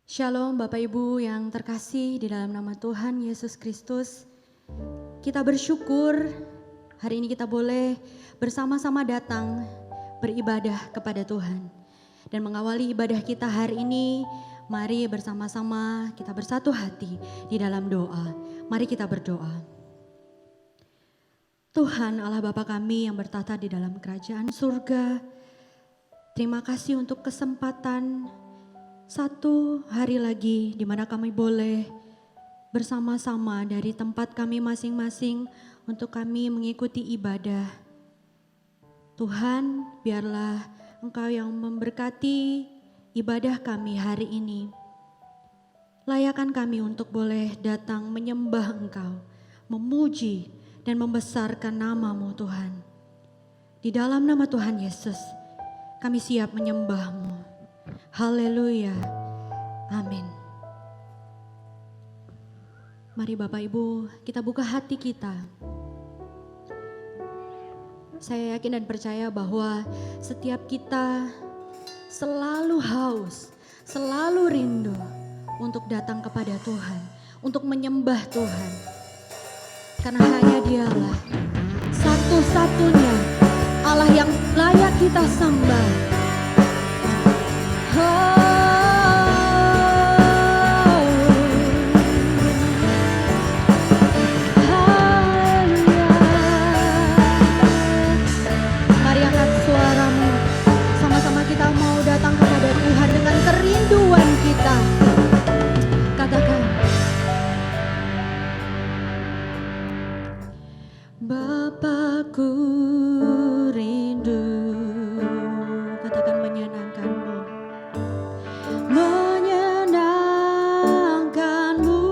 Shalom Bapak Ibu yang terkasih di dalam nama Tuhan Yesus Kristus. Kita bersyukur hari ini kita boleh bersama-sama datang beribadah kepada Tuhan. Dan mengawali ibadah kita hari ini, mari bersama-sama kita bersatu hati di dalam doa. Mari kita berdoa. Tuhan Allah Bapa kami yang bertata di dalam kerajaan surga, terima kasih untuk kesempatan satu hari lagi di mana kami boleh bersama-sama dari tempat kami masing-masing untuk kami mengikuti ibadah. Tuhan, biarlah Engkau yang memberkati ibadah kami hari ini. Layakan kami untuk boleh datang menyembah Engkau, memuji dan membesarkan nama-Mu Tuhan. Di dalam nama Tuhan Yesus, kami siap menyembah-Mu. Haleluya, amin. Mari Bapak Ibu, kita buka hati kita. Saya yakin dan percaya bahwa setiap kita selalu haus, selalu rindu untuk datang kepada Tuhan, untuk menyembah Tuhan. Karena hanya Dialah satu-satunya Allah yang layak kita sembah. Mari angkat suaramu, sama-sama kita mau datang kepada Tuhan dengan kerinduan kita. Katakan, Bapakku rindu. Katakan menyenangkanmu. Menyenangkanmu,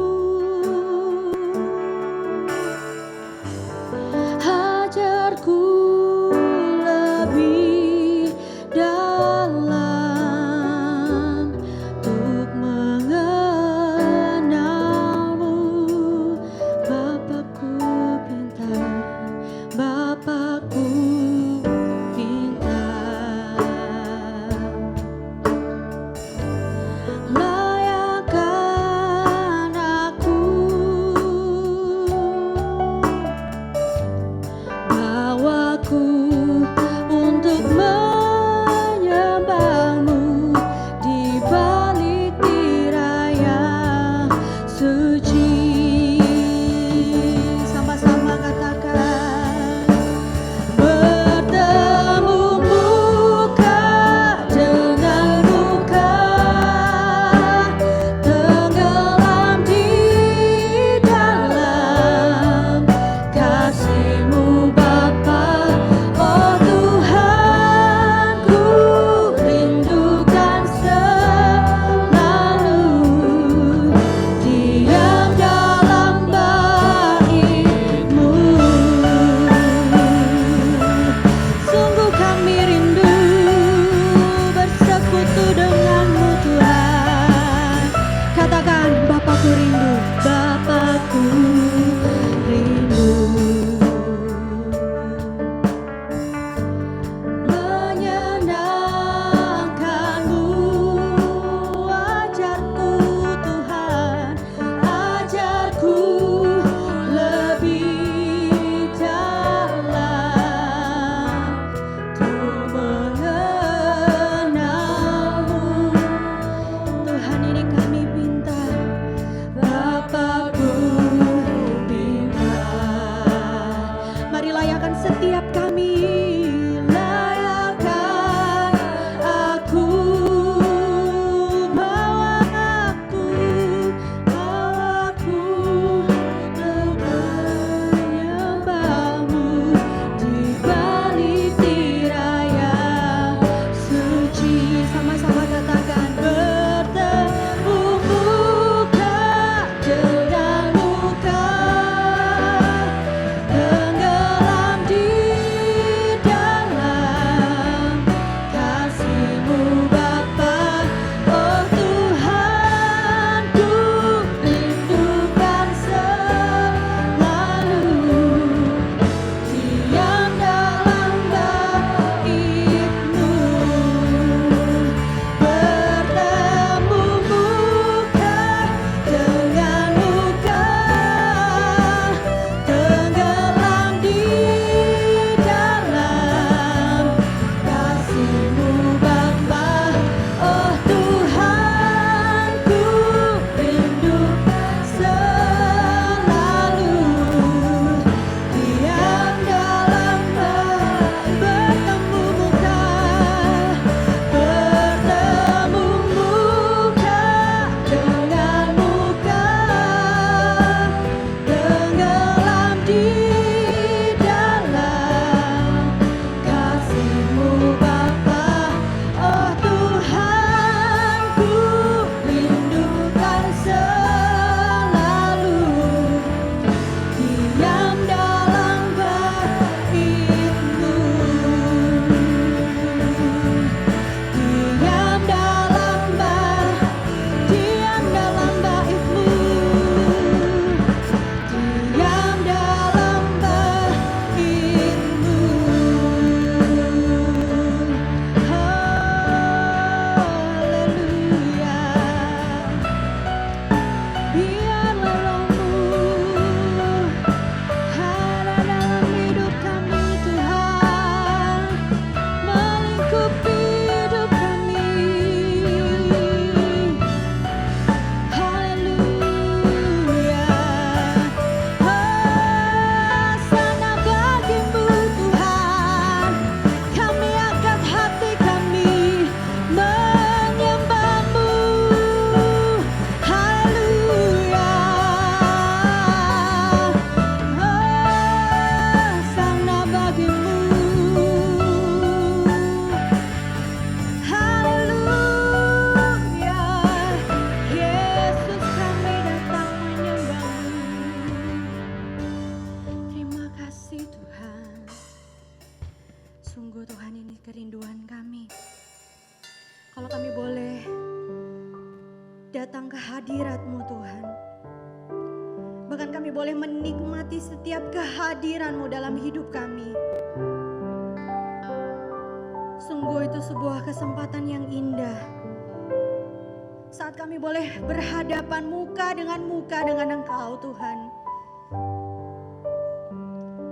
hajarku lebih dalam untuk mengenalmu. Bapakku pinta, Bapakku pinta. datang ke hadirat-Mu Tuhan. Bahkan kami boleh menikmati setiap kehadiran-Mu dalam hidup kami. Sungguh itu sebuah kesempatan yang indah. Saat kami boleh berhadapan muka dengan Engkau Tuhan.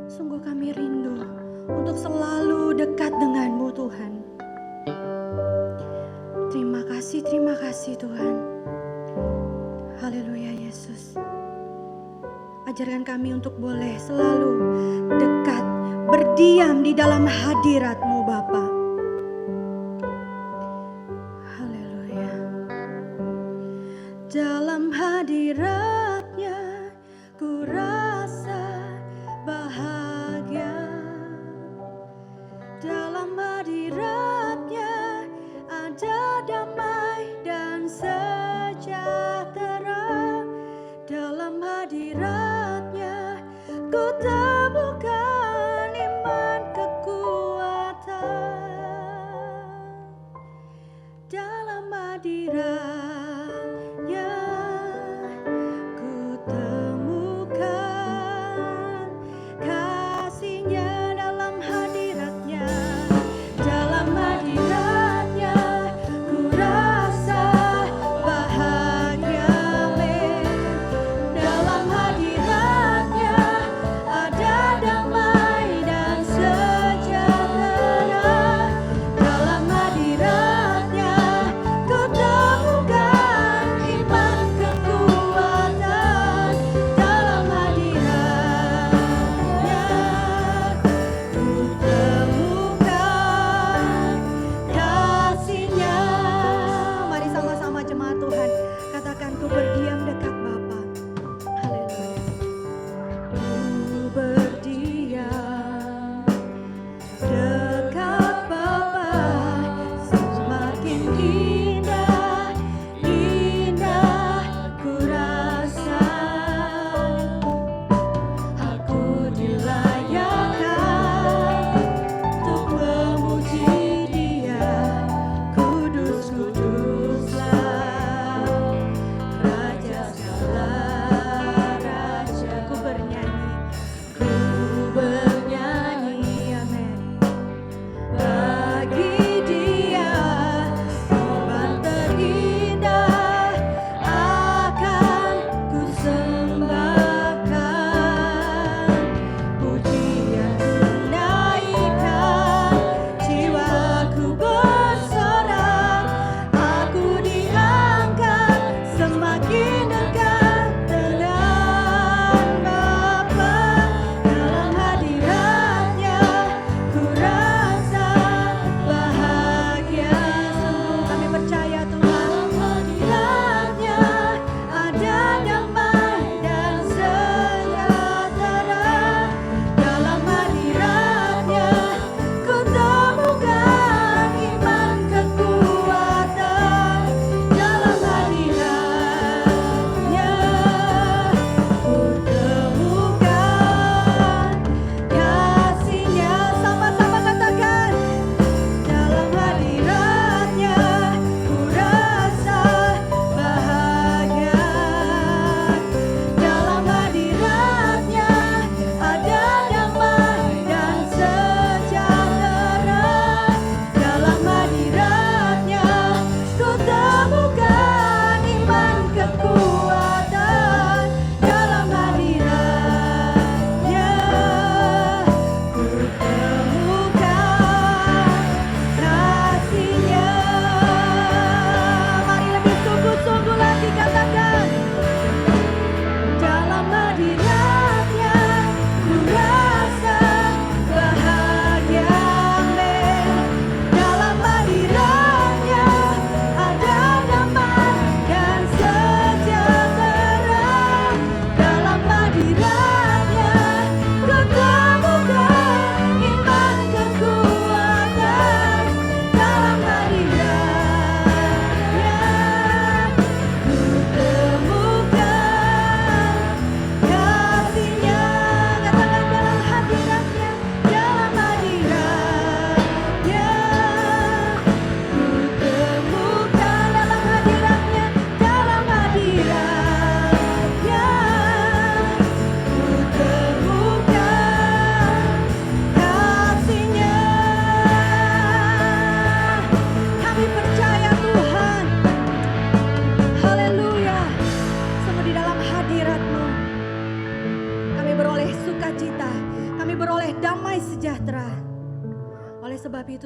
Sungguh kami rindu untuk selalu dekat dengan-Mu Tuhan. Terima kasih Tuhan. Haleluya Yesus. Ajarkan kami untuk boleh selalu dekat, berdiam di dalam hadirat-Mu Bapa. Haleluya. Dalam hadirat-Nya ku rasa bahagia. Dalam hadirat-Nya ada damai dan sejahtera. Dalam hadirat-Nya ku temukan iman kekuatan. Dalam hadirat-Nya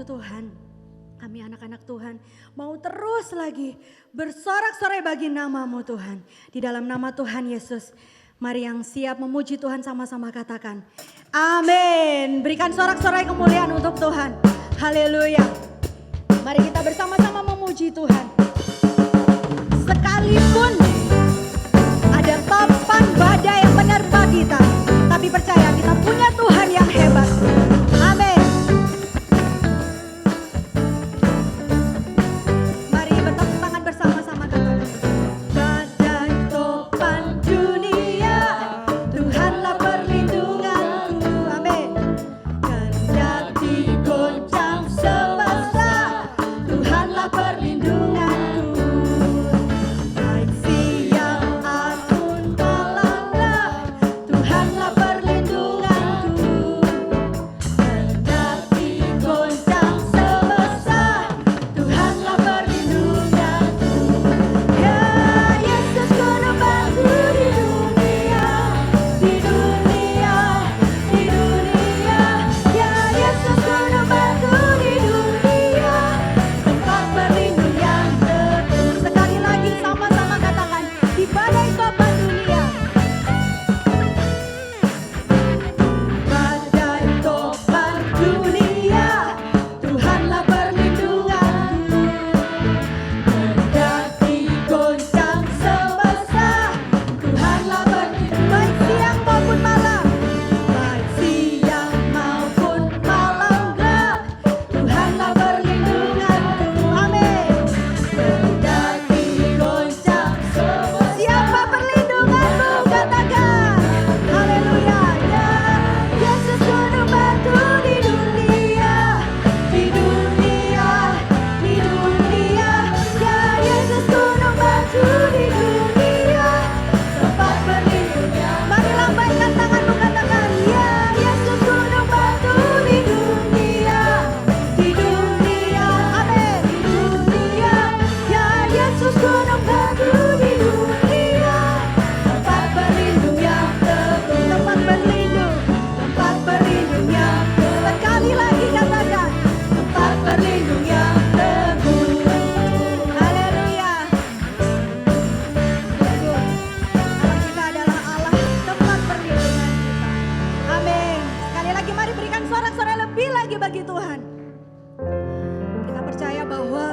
Tuhan, kami anak-anak Tuhan mau terus lagi bersorak-sorai bagi nama-Mu Tuhan. Di dalam nama Tuhan Yesus, mari yang siap memuji Tuhan sama-sama katakan amin. Berikan sorak-sorai kemuliaan untuk Tuhan. Haleluya. Mari kita bersama-sama memuji Tuhan. Sekalipun ada topan badai yang menerpa kita, tapi percaya kita punya Tuhan yang hebat. Amin. Mari bertepuk tangan bersama-sama katakan badai topan dunia, Tuhanlah perlindunganku. Amin. Kendati goncang semesta, Tuhanlah perlindunganku. Baik siang ataupun malamlah, Tuhanlah perlindunganku. Kendati goncang semesta, Tuhanlah perlindunganku. Ya Yesus Guru di dunia, di dunia, di dunia. Ya Yesus Guru di dunia, tempat berlindung yang teguh. Sekali lagi sama-sama katakan di badai topan dunia. Badai topan dunia, Tuhanlah perlindunganku. Kendati goncang semesta, Tuhanlah perlindunganku. Baik siang maupun malam, baik siang maupun malam gelap, Tuhanlah perlindunganku. Amin. Kendati goncang semesta, siapa perlindunganmu? Katakan haleluya. Ya Yesus Guru batu di dunia, di dunia, di dunia. Ya Yesus Guru batu di dunia, tempat berlindungnya. Mari lambaikan tanganmu katakan ya Yesus Guru batu di dunia, di dunia. Amin. Di dunia. Ya Yesus Guru batu di dunia, tempat berlindung yang teguh. Tempat berlindung, tempat berlindung yang teguh. Sekali lagi katakan tempat berlindung yang teguh. Haleluya. Sungguh Allah kita adalah Allah tempat perlindungan kita. Amin. Sekali lagi mari berikan sorak-sorai lebih lagi bagi Tuhan. Kita percaya bahwa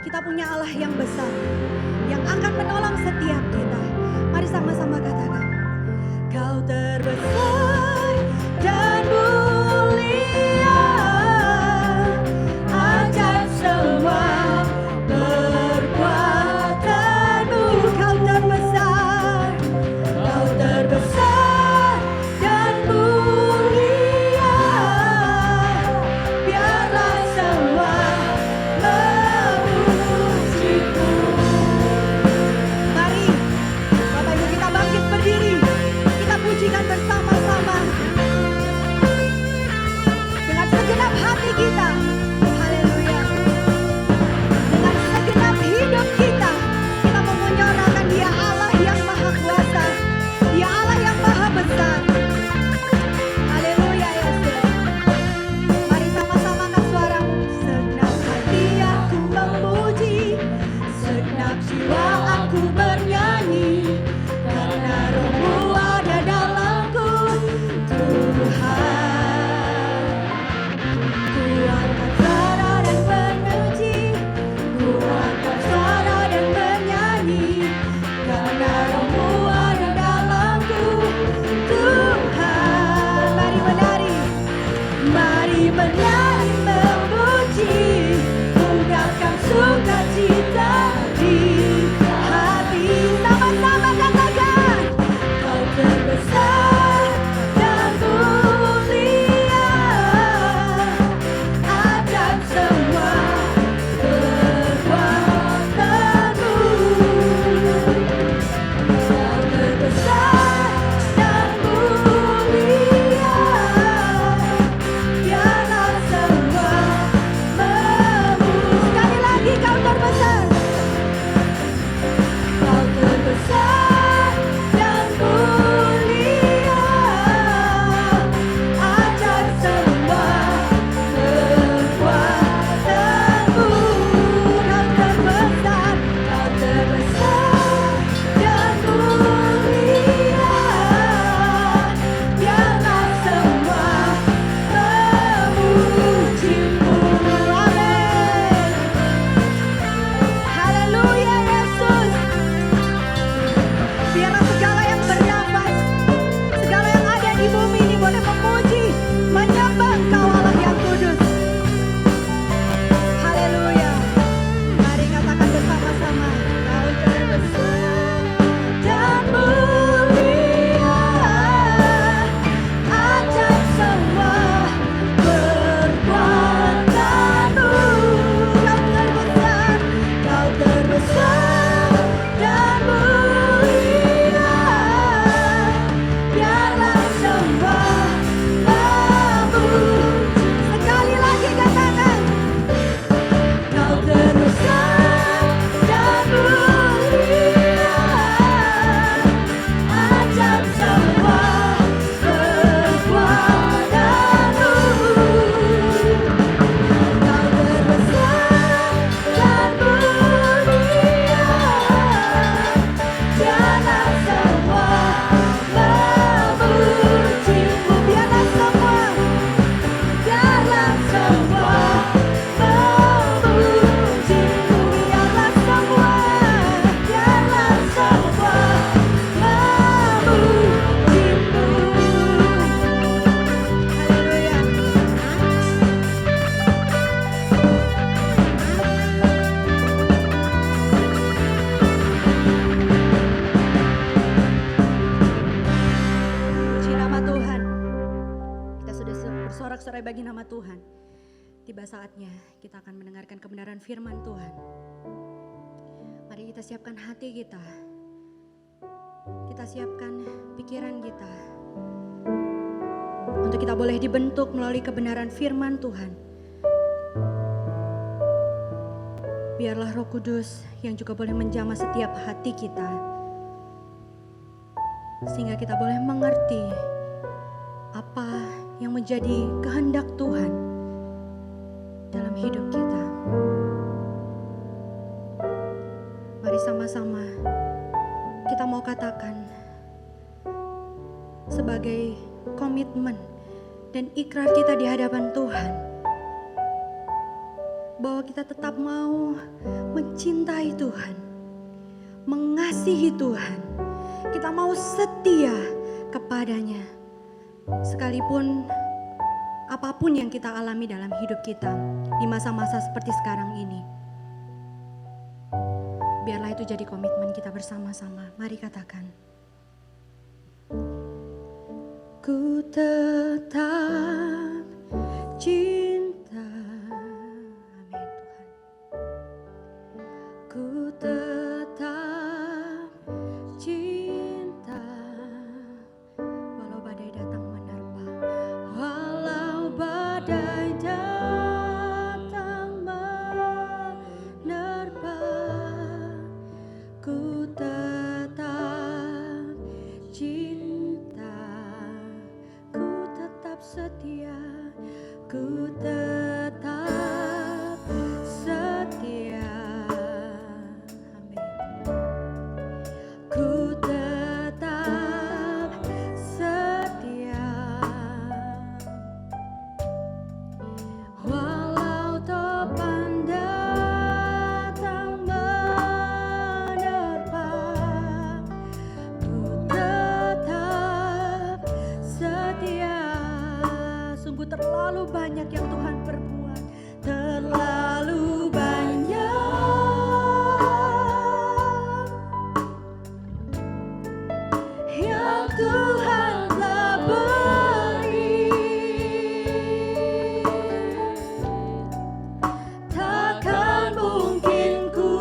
kita punya Allah yang besar, yang akan menolong setiap kita. Mari sama-sama katakan Kau terbesar dan mulia, ajaib semua perbuatanmu. Kau terbesar dan mulia, biarlah semua memujimu. bersorak-sorai bagi nama Tuhan. Tiba saatnya kita akan mendengarkan kebenaran firman Tuhan. Mari kita siapkan hati kita. Kita siapkan pikiran kita. Untuk kita boleh dibentuk melalui kebenaran firman Tuhan. Biarlah Roh Kudus yang juga boleh menjamah setiap hati kita. Sehingga kita boleh mengerti apa yang menjadi kehendak Tuhan dalam hidup kita. Mari sama-sama kita mau katakan sebagai komitmen dan ikrar kita di hadapan Tuhan, bahwa kita tetap mau mencintai Tuhan, mengasihi Tuhan. Kita mau setia kepadanya, sekalipun apapun yang kita alami dalam hidup kita di masa-masa seperti sekarang ini. Biarlah itu jadi komitmen kita bersama-sama. Mari katakan, ku tetap cinta. Amin Tuhan. Ku tetap cinta walau badai datang menerpa. Walau badai datang menerpa, ku tetap cinta, ku tetap setia, ku tetap setia. Amin. Ku tetap setia, walau topan datang menerpa, ku tetap setia. Sungguh terlalu banyak yang Tuhan perbuat, terlalu banyak yang Tuhan telah beri. Takkan mungkin ku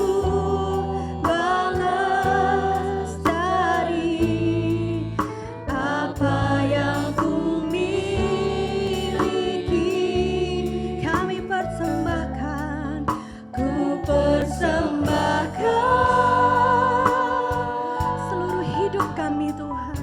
balas dari apa yang ku miliki. Kami persembahkan, ku persembahkan seluruh hidup kami Tuhan.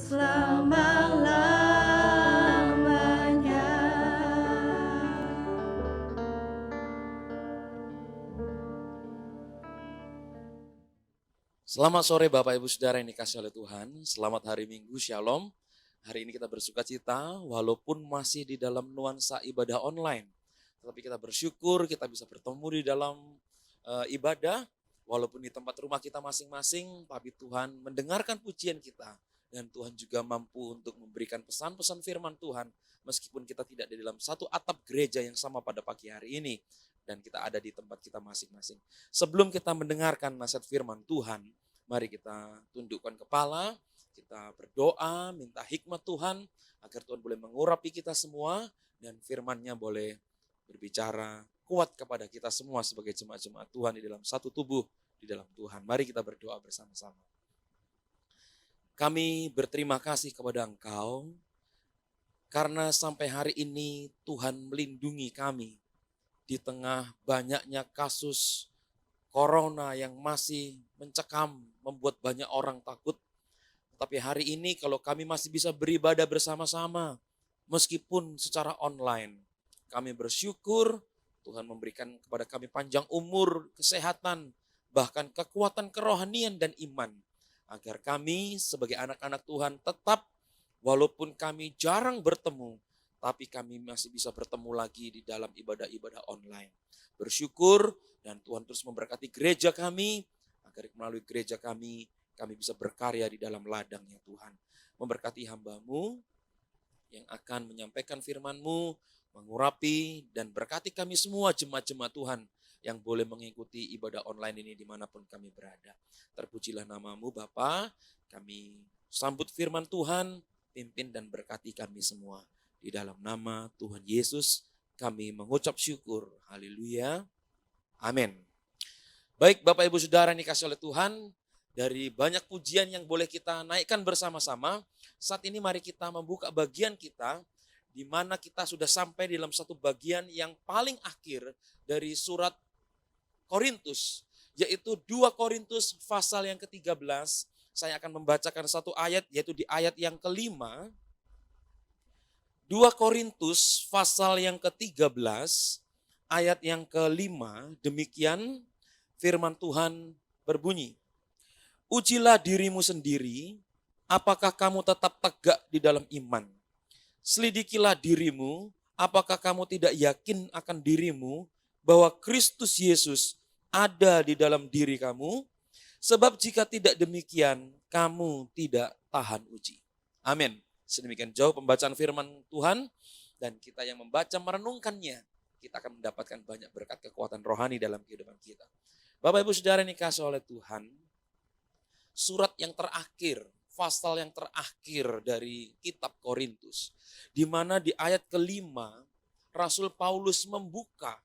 selama-lamanya. Selamat sore Bapak Ibu Saudara yang dikasihi oleh Tuhan. Selamat hari Minggu, Shalom. Hari ini kita bersuka cita walaupun masih di dalam nuansa ibadah online. Tetapi kita bersyukur kita bisa bertemu di dalam ibadah. Walaupun di tempat rumah kita masing-masing, tapi Tuhan mendengarkan pujian kita. Dan Tuhan juga mampu untuk memberikan pesan-pesan firman Tuhan. Meskipun kita tidak di dalam satu atap gereja yang sama pada pagi hari ini. Dan kita ada di tempat kita masing-masing. Sebelum kita mendengarkan nasihat firman Tuhan, mari kita tundukkan kepala, kita berdoa, minta hikmat Tuhan, agar Tuhan boleh mengurapi kita semua, dan firman-Nya boleh berbicara kuat kepada kita semua sebagai jemaat-jemaat Tuhan di dalam satu tubuh, di dalam Tuhan. Mari kita berdoa bersama-sama. Kami berterima kasih kepada Engkau, karena sampai hari ini Tuhan melindungi kami di tengah banyaknya kasus Corona yang masih mencekam, membuat banyak orang takut. Tapi hari ini kalau kami masih bisa beribadah bersama-sama, meskipun secara online, kami bersyukur Tuhan memberikan kepada kami panjang umur, kesehatan, bahkan kekuatan kerohanian dan iman. Agar kami sebagai anak-anak Tuhan tetap, walaupun kami jarang bertemu, tapi kami masih bisa bertemu lagi di dalam ibadah-ibadah online. Bersyukur dan Tuhan terus memberkati gereja kami, agar melalui gereja kami bisa berkarya di dalam ladang-Nya Tuhan. Memberkati hamba-Mu yang akan menyampaikan firman-Mu, mengurapi dan berkati kami semua jemaat-jemaat Tuhan yang boleh mengikuti ibadah online ini dimanapun kami berada. Terpujilah nama-Mu Bapa, kami sambut firman Tuhan, pimpin dan berkati kami semua. Di dalam nama Tuhan Yesus kami mengucap syukur. Haleluya. Amin. Baik Bapak Ibu Saudara yang dikasihi oleh Tuhan, dari banyak pujian yang boleh kita naikkan bersama-sama, saat ini mari kita membuka bagian kita, di mana kita sudah sampai di dalam satu bagian yang paling akhir dari surat Korintus, yaitu 2 Korintus pasal yang ke-13. Saya akan membacakan satu ayat, yaitu di ayat yang ke-5. 2 Korintus pasal yang ke-13, ayat yang ke-5, demikian firman Tuhan berbunyi. Ujilah dirimu sendiri, apakah kamu tetap tegak di dalam iman. Selidikilah dirimu, apakah kamu tidak yakin akan dirimu bahwa Kristus Yesus ada di dalam diri kamu. Sebab jika tidak demikian, kamu tidak tahan uji. Amin. Sedemikian jauh pembacaan firman Tuhan, dan kita yang membaca merenungkannya, kita akan mendapatkan banyak berkat kekuatan rohani dalam kehidupan kita. Bapak Ibu Saudara yang dikasihi oleh Tuhan, surat yang terakhir, pasal yang terakhir dari kitab Korintus, di mana di ayat ke-5 Rasul Paulus membuka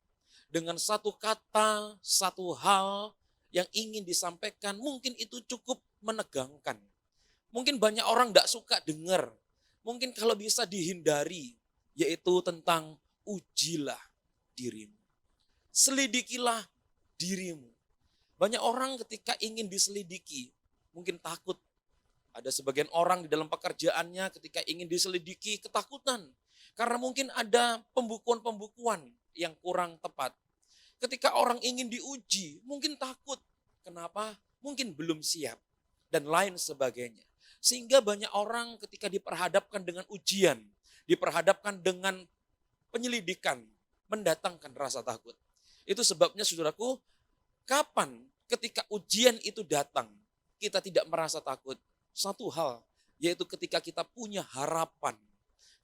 dengan satu kata, satu hal yang ingin disampaikan. Mungkin itu cukup menegangkan. Mungkin banyak orang tidak suka dengar. Mungkin kalau bisa dihindari, yaitu tentang ujilah dirimu. Selidikilah dirimu. Banyak orang ketika ingin diselidiki, mungkin takut. Ada sebagian orang di dalam pekerjaannya ketika ingin diselidiki ketakutan. Karena mungkin ada pembukuan-pembukuan yang kurang tepat. Ketika orang ingin diuji, mungkin takut. Kenapa? Mungkin belum siap. Dan lain sebagainya. Sehingga banyak orang ketika diperhadapkan dengan ujian, diperhadapkan dengan penyelidikan, mendatangkan rasa takut. Itu sebabnya saudaraku, kapan ketika ujian itu datang, kita tidak merasa takut? Satu hal, yaitu ketika kita punya harapan.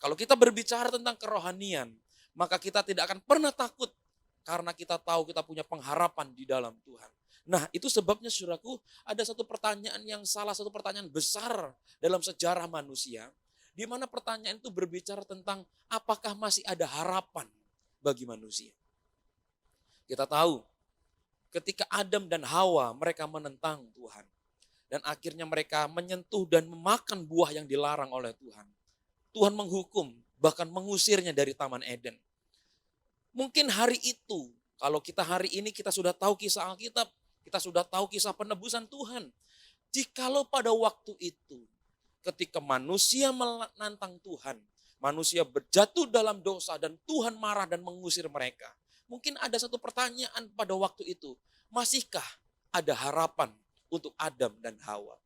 Kalau kita berbicara tentang kerohanian, maka kita tidak akan pernah takut karena kita tahu kita punya pengharapan di dalam Tuhan. Nah, itu sebabnya saudaraku, ada satu pertanyaan yang salah satu pertanyaan besar dalam sejarah manusia, di mana pertanyaan itu berbicara tentang apakah masih ada harapan bagi manusia. Kita tahu ketika Adam dan Hawa mereka menentang Tuhan. Dan akhirnya mereka menyentuh dan memakan buah yang dilarang oleh Tuhan. Tuhan menghukum, bahkan mengusirnya dari Taman Eden. Mungkin hari itu, kalau kita hari ini kita sudah tahu kisah Alkitab, kita sudah tahu kisah penebusan Tuhan. Jikalau pada waktu itu, ketika manusia menantang Tuhan, manusia berjatuh dalam dosa dan Tuhan marah dan mengusir mereka. Mungkin ada satu pertanyaan pada waktu itu, masihkah ada harapan untuk Adam dan Hawa?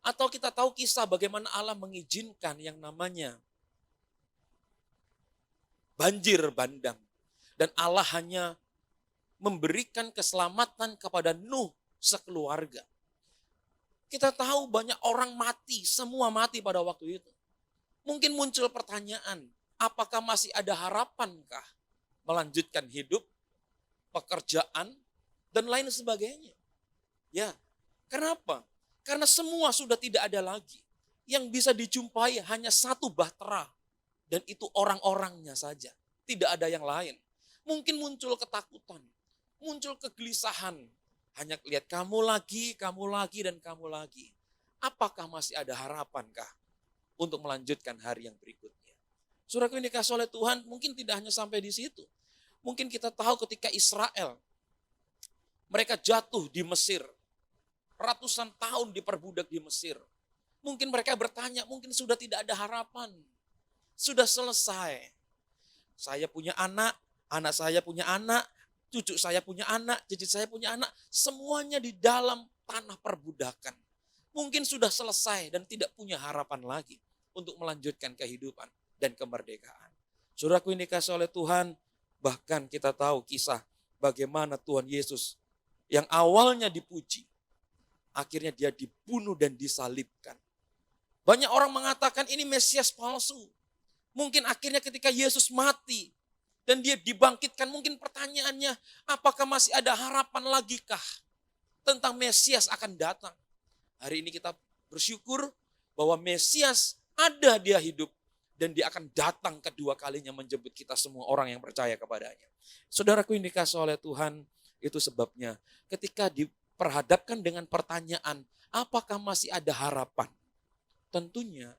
Atau kita tahu kisah bagaimana Allah mengizinkan yang namanya banjir bandang. Dan Allah hanya memberikan keselamatan kepada Nuh sekeluarga. Kita tahu banyak orang mati, semua mati pada waktu itu. Mungkin muncul pertanyaan, apakah masih ada harapankah melanjutkan hidup, pekerjaan, dan lain sebagainya? Ya, kenapa? Karena semua sudah tidak ada lagi. Yang bisa dijumpai hanya satu bahtera, dan itu orang-orangnya saja. Tidak ada yang lain. Mungkin muncul ketakutan, muncul kegelisahan. Hanya lihat kamu lagi, dan kamu lagi. Apakah masih ada harapankah untuk melanjutkan hari yang berikutnya? Saudaraku yang dikasihi oleh Tuhan, mungkin tidak hanya sampai di situ. Mungkin kita tahu ketika Israel, mereka jatuh di Mesir. Ratusan tahun diperbudak di Mesir. Mungkin mereka bertanya, mungkin sudah tidak ada harapan. Sudah selesai. Saya punya anak saya punya anak, cucu saya punya anak, cicit saya punya anak. Semuanya di dalam tanah perbudakan. Mungkin sudah selesai dan tidak punya harapan lagi untuk melanjutkan kehidupan dan kemerdekaan. Saudaraku yang dikasihi oleh Tuhan, bahkan kita tahu kisah bagaimana Tuhan Yesus yang awalnya dipuji, akhirnya dia dibunuh dan disalibkan. Banyak orang mengatakan ini Mesias palsu. Mungkin akhirnya ketika Yesus mati dan dia dibangkitkan, mungkin pertanyaannya, apakah masih ada harapan lagi kah tentang Mesias akan datang? Hari ini kita bersyukur bahwa Mesias ada, dia hidup, dan dia akan datang kedua kalinya menjemput kita semua orang yang percaya kepadanya. Saudaraku yang dikasihi oleh Tuhan, itu sebabnya ketika diperhadapkan dengan pertanyaan, apakah masih ada harapan? Tentunya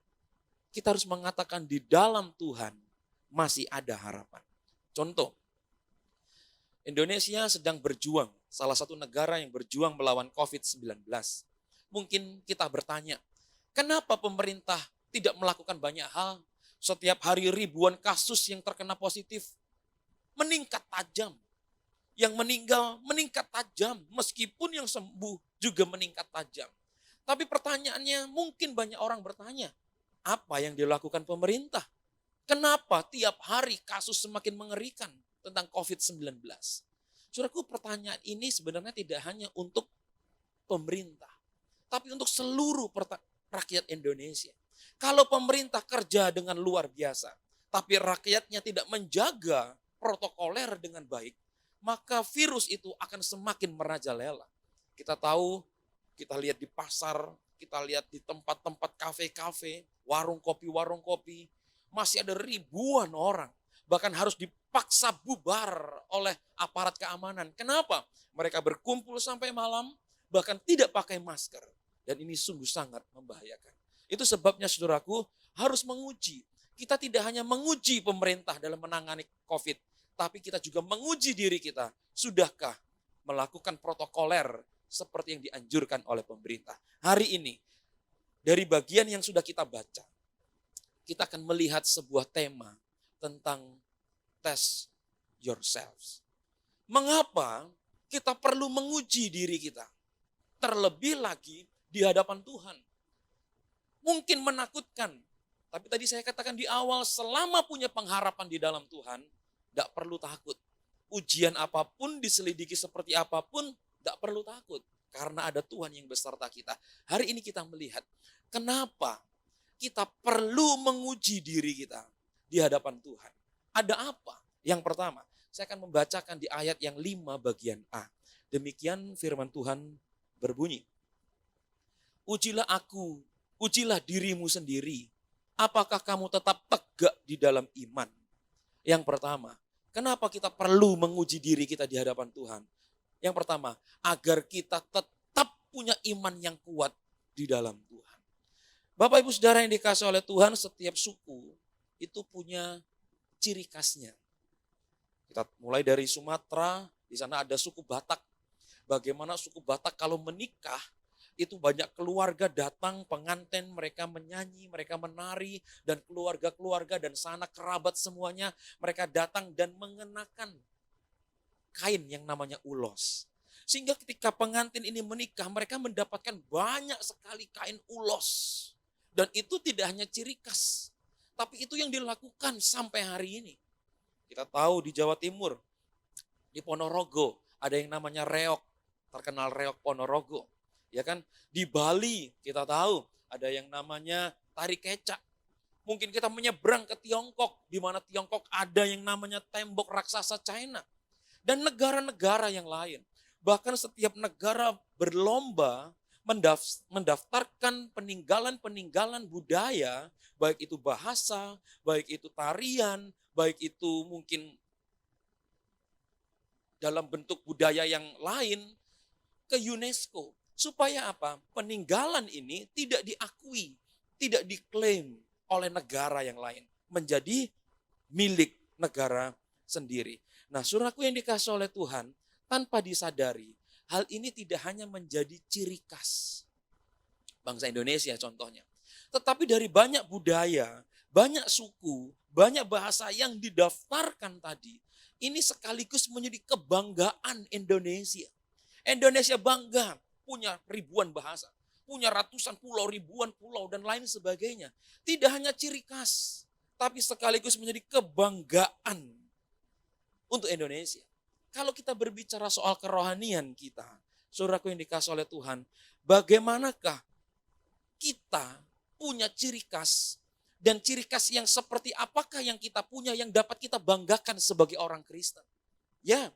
kita harus mengatakan di dalam Tuhan masih ada harapan. Contoh, Indonesia sedang berjuang, salah satu negara yang berjuang melawan COVID-19. Mungkin kita bertanya, kenapa pemerintah tidak melakukan banyak hal? Setiap hari ribuan kasus yang terkena positif meningkat tajam. Yang meninggal meningkat tajam, meskipun yang sembuh juga meningkat tajam. Tapi pertanyaannya, mungkin banyak orang bertanya, apa yang dilakukan pemerintah? Kenapa tiap hari kasus semakin mengerikan tentang COVID-19? Saudaraku, pertanyaan ini sebenarnya tidak hanya untuk pemerintah, tapi untuk seluruh rakyat Indonesia. Kalau pemerintah kerja dengan luar biasa, tapi rakyatnya tidak menjaga protokoler dengan baik, maka virus itu akan semakin merajalela. Kita tahu, kita lihat di pasar, kita lihat di tempat-tempat kafe-kafe, warung kopi, masih ada ribuan orang. Bahkan harus dipaksa bubar oleh aparat keamanan. Kenapa? Mereka berkumpul sampai malam, bahkan tidak pakai masker. Dan ini sungguh sangat membahayakan. Itu sebabnya saudaraku harus menguji. Kita tidak hanya menguji pemerintah dalam menangani COVID, tapi kita juga menguji diri kita. Sudahkah melakukan protokoler seperti yang dianjurkan oleh pemerintah? Hari ini, dari bagian yang sudah kita baca, kita akan melihat sebuah tema tentang test yourselves. Mengapa kita perlu menguji diri kita? Terlebih lagi di hadapan Tuhan. Mungkin menakutkan, tapi tadi saya katakan di awal, selama punya pengharapan di dalam Tuhan, tidak perlu takut. Ujian apapun, diselidiki seperti apapun, tidak perlu takut. Karena ada Tuhan yang beserta kita. Hari ini kita melihat, kenapa kita perlu menguji diri kita di hadapan Tuhan. Ada apa? Yang pertama, saya akan membacakan di ayat yang 5 bagian A. Demikian firman Tuhan berbunyi. Ujilah aku, ujilah dirimu sendiri. Apakah kamu tetap tegak di dalam iman? Yang pertama, kenapa kita perlu menguji diri kita di hadapan Tuhan? Yang pertama, agar kita tetap punya iman yang kuat di dalam Tuhan. Bapak Ibu Saudara yang dikasihi oleh Tuhan, setiap suku itu punya ciri khasnya. Kita mulai dari Sumatera, di sana ada suku Batak. Bagaimana suku Batak kalau menikah, itu banyak keluarga datang, pengantin, mereka menyanyi, mereka menari, dan keluarga-keluarga dan sanak kerabat semuanya, mereka datang dan mengenakan kain yang namanya ulos. Sehingga ketika pengantin ini menikah, mereka mendapatkan banyak sekali kain ulos. Dan itu tidak hanya ciri khas, tapi itu yang dilakukan sampai hari ini. Kita tahu di Jawa Timur, di Ponorogo, ada yang namanya reok, terkenal reok Ponorogo. Ya kan? Di Bali kita tahu ada yang namanya tari kecak. Mungkin kita menyeberang ke Tiongkok, di mana Tiongkok ada yang namanya tembok raksasa China. Dan negara-negara yang lain. Bahkan setiap negara berlomba mendaftarkan peninggalan-peninggalan budaya, baik itu bahasa, baik itu tarian, baik itu mungkin dalam bentuk budaya yang lain ke UNESCO. Supaya apa? Peninggalan ini tidak diakui, tidak diklaim oleh negara yang lain. Menjadi milik negara sendiri. Nah, saudaraku yang dikasih oleh Tuhan, tanpa disadari, hal ini tidak hanya menjadi ciri khas bangsa Indonesia contohnya. Tetapi dari banyak budaya, banyak suku, banyak bahasa yang didaftarkan tadi, ini sekaligus menjadi kebanggaan Indonesia. Indonesia bangga punya ribuan bahasa, punya ratusan pulau, ribuan pulau, dan lain sebagainya. Tidak hanya ciri khas, tapi sekaligus menjadi kebanggaan untuk Indonesia. Kalau kita berbicara soal kerohanian kita, saudaraku yang dikasih oleh Tuhan, bagaimanakah kita punya ciri khas, dan ciri khas yang seperti apakah yang kita punya yang dapat kita banggakan sebagai orang Kristen? Ya,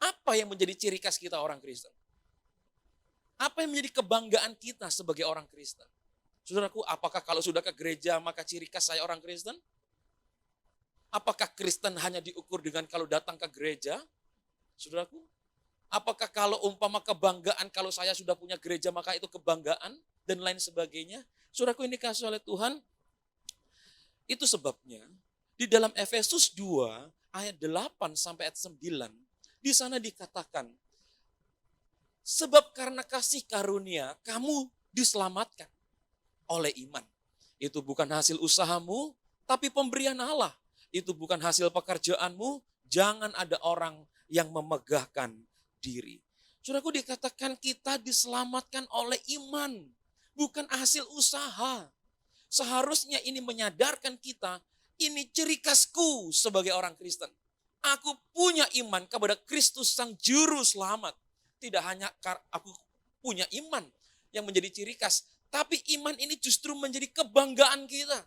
apa yang menjadi ciri khas kita orang Kristen? Apa yang menjadi kebanggaan kita sebagai orang Kristen? Saudaraku, apakah kalau sudah ke gereja maka ciri khas saya orang Kristen? Apakah Kristen hanya diukur dengan kalau datang ke gereja? Saudaraku, apakah kalau umpama kebanggaan kalau saya sudah punya gereja maka itu kebanggaan dan lain sebagainya? Saudaraku ini dikasih oleh Tuhan, itu sebabnya di dalam Efesus 2 ayat 8 sampai ayat 9, di sana dikatakan, sebab karena kasih karunia kamu diselamatkan oleh iman. Itu bukan hasil usahamu, tapi pemberian Allah. Itu bukan hasil pekerjaanmu, jangan ada orang yang memegahkan diri. Saudaraku, dikatakan kita diselamatkan oleh iman, bukan hasil usaha. Seharusnya ini menyadarkan kita, ini ciri khasku sebagai orang Kristen. Aku punya iman kepada Kristus Sang Juru Selamat. Tidak hanya aku punya iman yang menjadi ciri khas, tapi iman ini justru menjadi kebanggaan kita.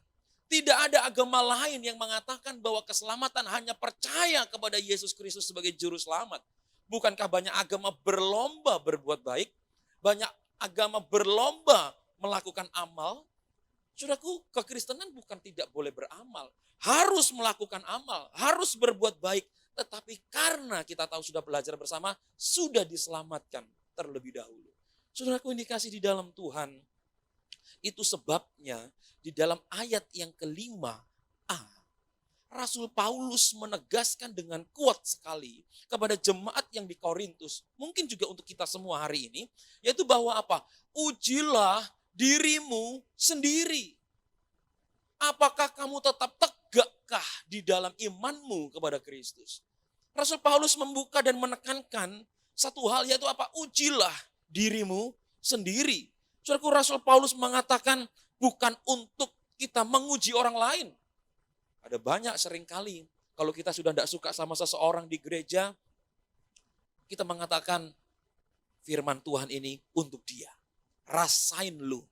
Tidak ada agama lain yang mengatakan bahwa keselamatan hanya percaya kepada Yesus Kristus sebagai Juru Selamat. Bukankah banyak agama berlomba berbuat baik? Banyak agama berlomba melakukan amal? Saudaraku, kekristenan bukan tidak boleh beramal. Harus melakukan amal, harus berbuat baik. Tetapi karena kita tahu sudah belajar bersama, sudah diselamatkan terlebih dahulu. Saudaraku yang dikasih di dalam Tuhan, itu sebabnya di dalam ayat yang kelima A, Rasul Paulus menegaskan dengan kuat sekali kepada jemaat yang di Korintus, mungkin juga untuk kita semua hari ini, yaitu bahwa apa? Ujilah dirimu sendiri. Apakah kamu tetap tegakkah di dalam imanmu kepada Kristus? Rasul Paulus membuka dan menekankan satu hal, yaitu apa? Ujilah dirimu sendiri. Saudaraku, Rasul Paulus mengatakan bukan untuk kita menguji orang lain. Ada banyak seringkali kalau kita sudah tidak suka sama seseorang di gereja, kita mengatakan firman Tuhan ini untuk dia. Rasain lu.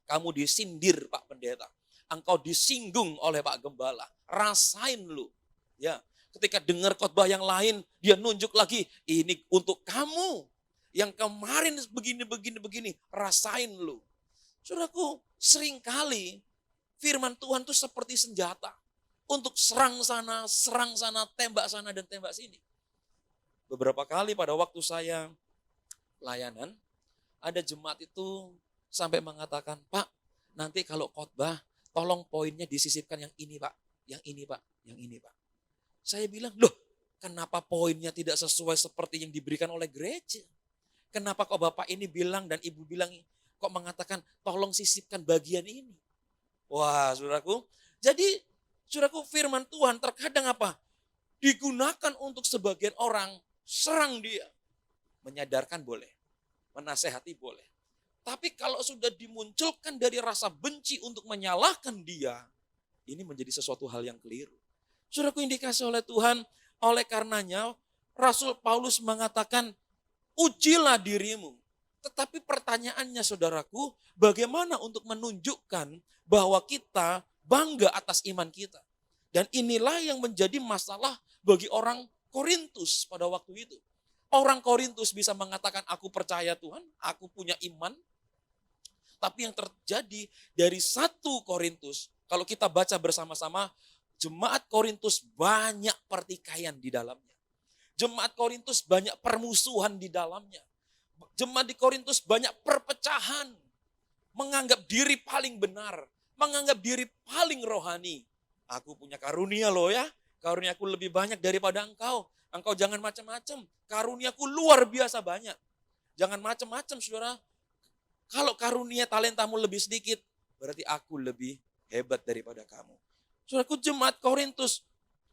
Kamu disindir Pak Pendeta. Engkau disinggung oleh Pak Gembala. Rasain lu. Ya, ketika dengar khotbah yang lain, dia nunjuk lagi, ini untuk kamu. Yang kemarin begini, rasain lu. Saudaraku, seringkali firman Tuhan itu seperti senjata. Untuk serang sana, tembak sana, dan tembak sini. Beberapa kali pada waktu saya layanan, ada jemaat itu sampai mengatakan, Pak, nanti kalau khotbah, tolong poinnya disisipkan yang ini Pak, yang ini Pak, yang ini Pak. Saya bilang, loh kenapa poinnya tidak sesuai seperti yang diberikan oleh gereja? Kenapa kok Bapak ini bilang dan Ibu bilang, kok mengatakan tolong sisipkan bagian ini. Wah, saudaraku. Jadi, saudaraku, firman Tuhan terkadang apa? Digunakan untuk sebagian orang, serang dia. Menyadarkan boleh, menasehati boleh. Tapi kalau sudah dimunculkan dari rasa benci untuk menyalahkan dia, ini menjadi sesuatu hal yang keliru. Saudaraku yang dikasih oleh Tuhan, oleh karenanya Rasul Paulus mengatakan, ujilah dirimu. Tetapi pertanyaannya saudaraku, bagaimana untuk menunjukkan bahwa kita bangga atas iman kita. Dan inilah yang menjadi masalah bagi orang Korintus pada waktu itu. Orang Korintus bisa mengatakan, aku percaya Tuhan, aku punya iman. Tapi yang terjadi dari 1 Korintus, kalau kita baca bersama-sama, jemaat Korintus banyak pertikaian di dalamnya. Jemaat Korintus banyak permusuhan di dalamnya. Jemaat di Korintus banyak perpecahan. Menganggap diri paling benar. Menganggap diri paling rohani. Aku punya karunia loh ya. Karuniaku lebih banyak daripada engkau. Engkau jangan macam-macam. Karuniaku luar biasa banyak. Jangan macam-macam saudara. Kalau karunia talentamu lebih sedikit, berarti aku lebih hebat daripada kamu. Saudaraku, jemaat Korintus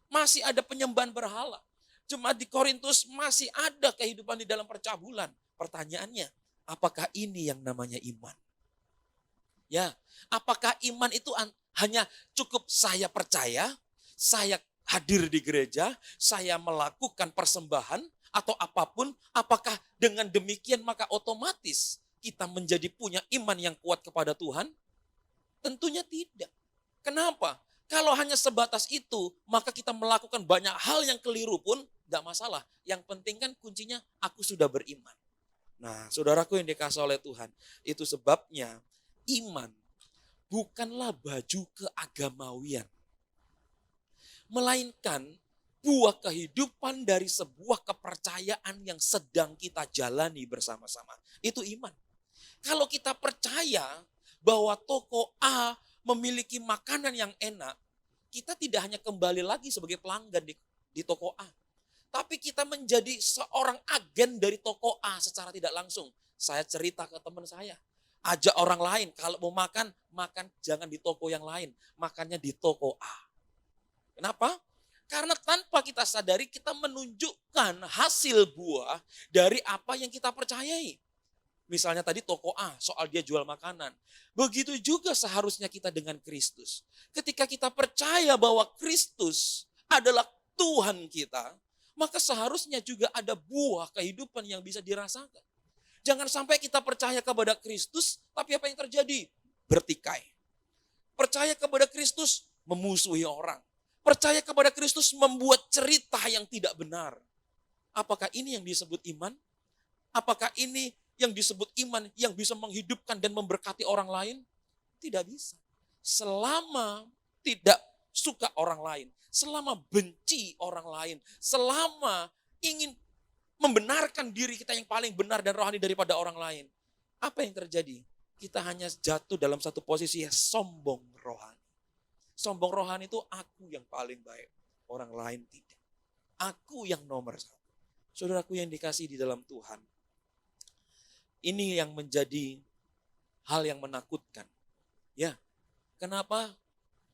masih ada penyembahan berhala. Jemaat di Korintus masih ada kehidupan di dalam percabulan. Pertanyaannya, apakah ini yang namanya iman? Ya, apakah iman itu hanya cukup saya percaya, saya hadir di gereja, saya melakukan persembahan atau apapun, apakah dengan demikian maka otomatis kita menjadi punya iman yang kuat kepada Tuhan? Tentunya tidak. Kenapa? Kalau hanya sebatas itu, maka kita melakukan banyak hal yang keliru pun tidak masalah. Yang penting kan kuncinya aku sudah beriman. Nah, saudaraku yang dikasih oleh Tuhan, itu sebabnya iman bukanlah baju keagamawian. Melainkan buah kehidupan dari sebuah kepercayaan yang sedang kita jalani bersama-sama. Itu iman. Kalau kita percaya bahwa toko A memiliki makanan yang enak, kita tidak hanya kembali lagi sebagai pelanggan di toko A. Tapi kita menjadi seorang agen dari toko A secara tidak langsung. Saya cerita ke teman saya, ajak orang lain, kalau mau makan, makan jangan di toko yang lain, makannya di toko A. Kenapa? Karena tanpa kita sadari kita menunjukkan hasil buah dari apa yang kita percayai. Misalnya tadi toko A, soal dia jual makanan. Begitu juga seharusnya kita dengan Kristus. Ketika kita percaya bahwa Kristus adalah Tuhan kita, maka seharusnya juga ada buah kehidupan yang bisa dirasakan. Jangan sampai kita percaya kepada Kristus, tapi apa yang terjadi? Bertikai. Percaya kepada Kristus, memusuhi orang. Percaya kepada Kristus, membuat cerita yang tidak benar. Apakah ini yang disebut iman? Apakah ini yang disebut iman yang bisa menghidupkan dan memberkati orang lain? Tidak bisa. Selama tidak suka orang lain, selama benci orang lain, selama ingin membenarkan diri kita yang paling benar dan rohani daripada orang lain. Apa yang terjadi? Kita hanya jatuh dalam satu posisi yang sombong rohani. Sombong rohani itu aku yang paling baik, orang lain tidak. Aku yang nomor 1. Saudaraku yang dikasihi di dalam Tuhan. Ini yang menjadi hal yang menakutkan. Ya, kenapa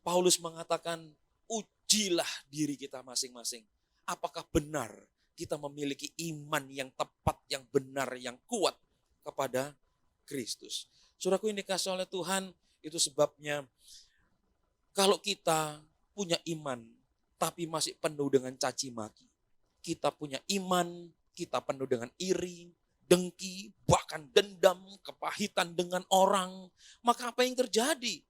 Paulus mengatakan ujilah diri kita masing-masing. Apakah benar kita memiliki iman yang tepat, yang benar, yang kuat kepada Kristus. Saudaraku yang dikasihi oleh Tuhan, itu sebabnya kalau kita punya iman tapi masih penuh dengan caci maki. Kita punya iman, kita penuh dengan iri, dengki, bahkan dendam, kepahitan dengan orang. Maka apa yang terjadi?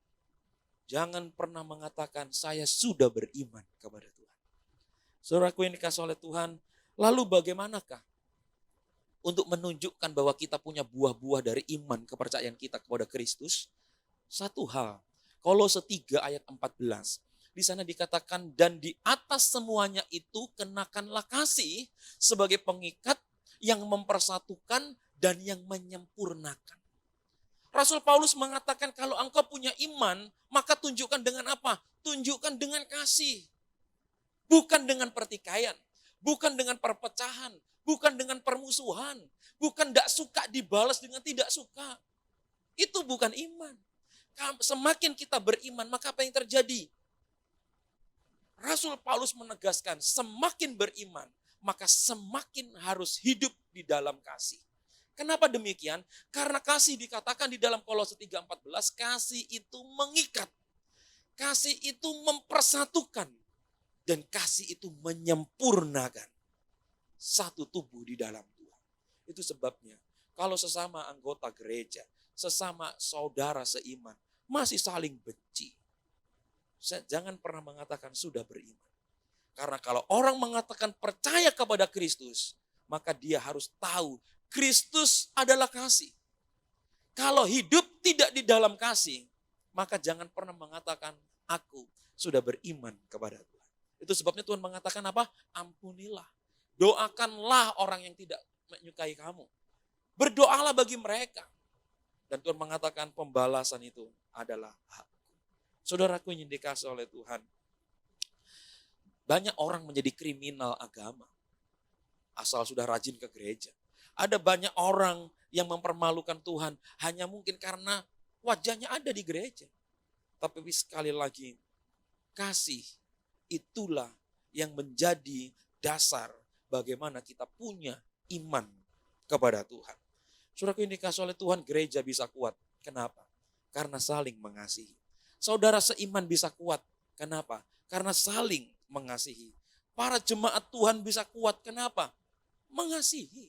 Jangan pernah mengatakan saya sudah beriman kepada Tuhan. Saudaraku yang dikasihi oleh Tuhan, lalu bagaimanakah untuk menunjukkan bahwa kita punya buah-buah dari iman kepercayaan kita kepada Kristus? Satu hal, Kolose 3 ayat 14. Di sana dikatakan, dan di atas semuanya itu kenakanlah kasih sebagai pengikat yang mempersatukan dan yang menyempurnakan. Rasul Paulus mengatakan kalau engkau punya iman, maka tunjukkan dengan apa? Tunjukkan dengan kasih. Bukan dengan pertikaian, bukan dengan perpecahan, bukan dengan permusuhan, bukan tidak suka dibalas dengan tidak suka. Itu bukan iman. Semakin kita beriman, maka apa yang terjadi? Rasul Paulus menegaskan, semakin beriman, maka semakin harus hidup di dalam kasih. Kenapa demikian? Karena kasih dikatakan di dalam Kolose 3:14, kasih itu mengikat. Kasih itu mempersatukan. Dan kasih itu menyempurnakan. Satu tubuh di dalam Tuhan. Itu sebabnya, kalau sesama anggota gereja, sesama saudara seiman, masih saling benci. Jangan pernah mengatakan sudah beriman. Karena kalau orang mengatakan percaya kepada Kristus, maka dia harus tahu Kristus adalah kasih. Kalau hidup tidak di dalam kasih, maka jangan pernah mengatakan aku sudah beriman kepada Tuhan. Itu sebabnya Tuhan mengatakan apa? Ampunilah. Doakanlah orang yang tidak menyukai kamu. Berdoalah bagi mereka. Dan Tuhan mengatakan pembalasan itu adalah hak. Saudaraku yang dikasihi oleh Tuhan, banyak orang menjadi kriminal agama asal sudah rajin ke gereja. Ada banyak orang yang mempermalukan Tuhan hanya mungkin karena wajahnya ada di gereja. Tapi sekali lagi, kasih itulah yang menjadi dasar bagaimana kita punya iman kepada Tuhan. Saudaraku yang dikasihi oleh Tuhan, gereja bisa kuat. Kenapa? Karena saling mengasihi. Saudara seiman bisa kuat. Kenapa? Karena saling mengasihi. Para jemaat Tuhan bisa kuat. Kenapa? Mengasihi.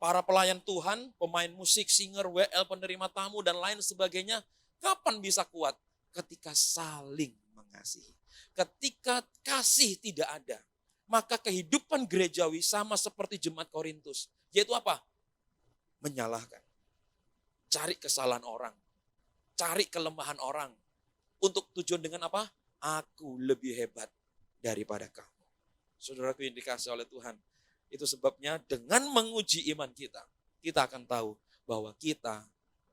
Para pelayan Tuhan, pemain musik, singer, WL, penerima tamu, dan lain sebagainya, kapan bisa kuat? Ketika saling mengasihi. Ketika kasih tidak ada, maka kehidupan gerejawi sama seperti jemaat Korintus. Yaitu apa? Menyalahkan. Cari kesalahan orang. Cari kelemahan orang. Untuk tujuan dengan apa? Aku lebih hebat daripada kamu. Saudaraku yang dikasihi oleh Tuhan. Itu sebabnya dengan menguji iman kita, kita akan tahu bahwa kita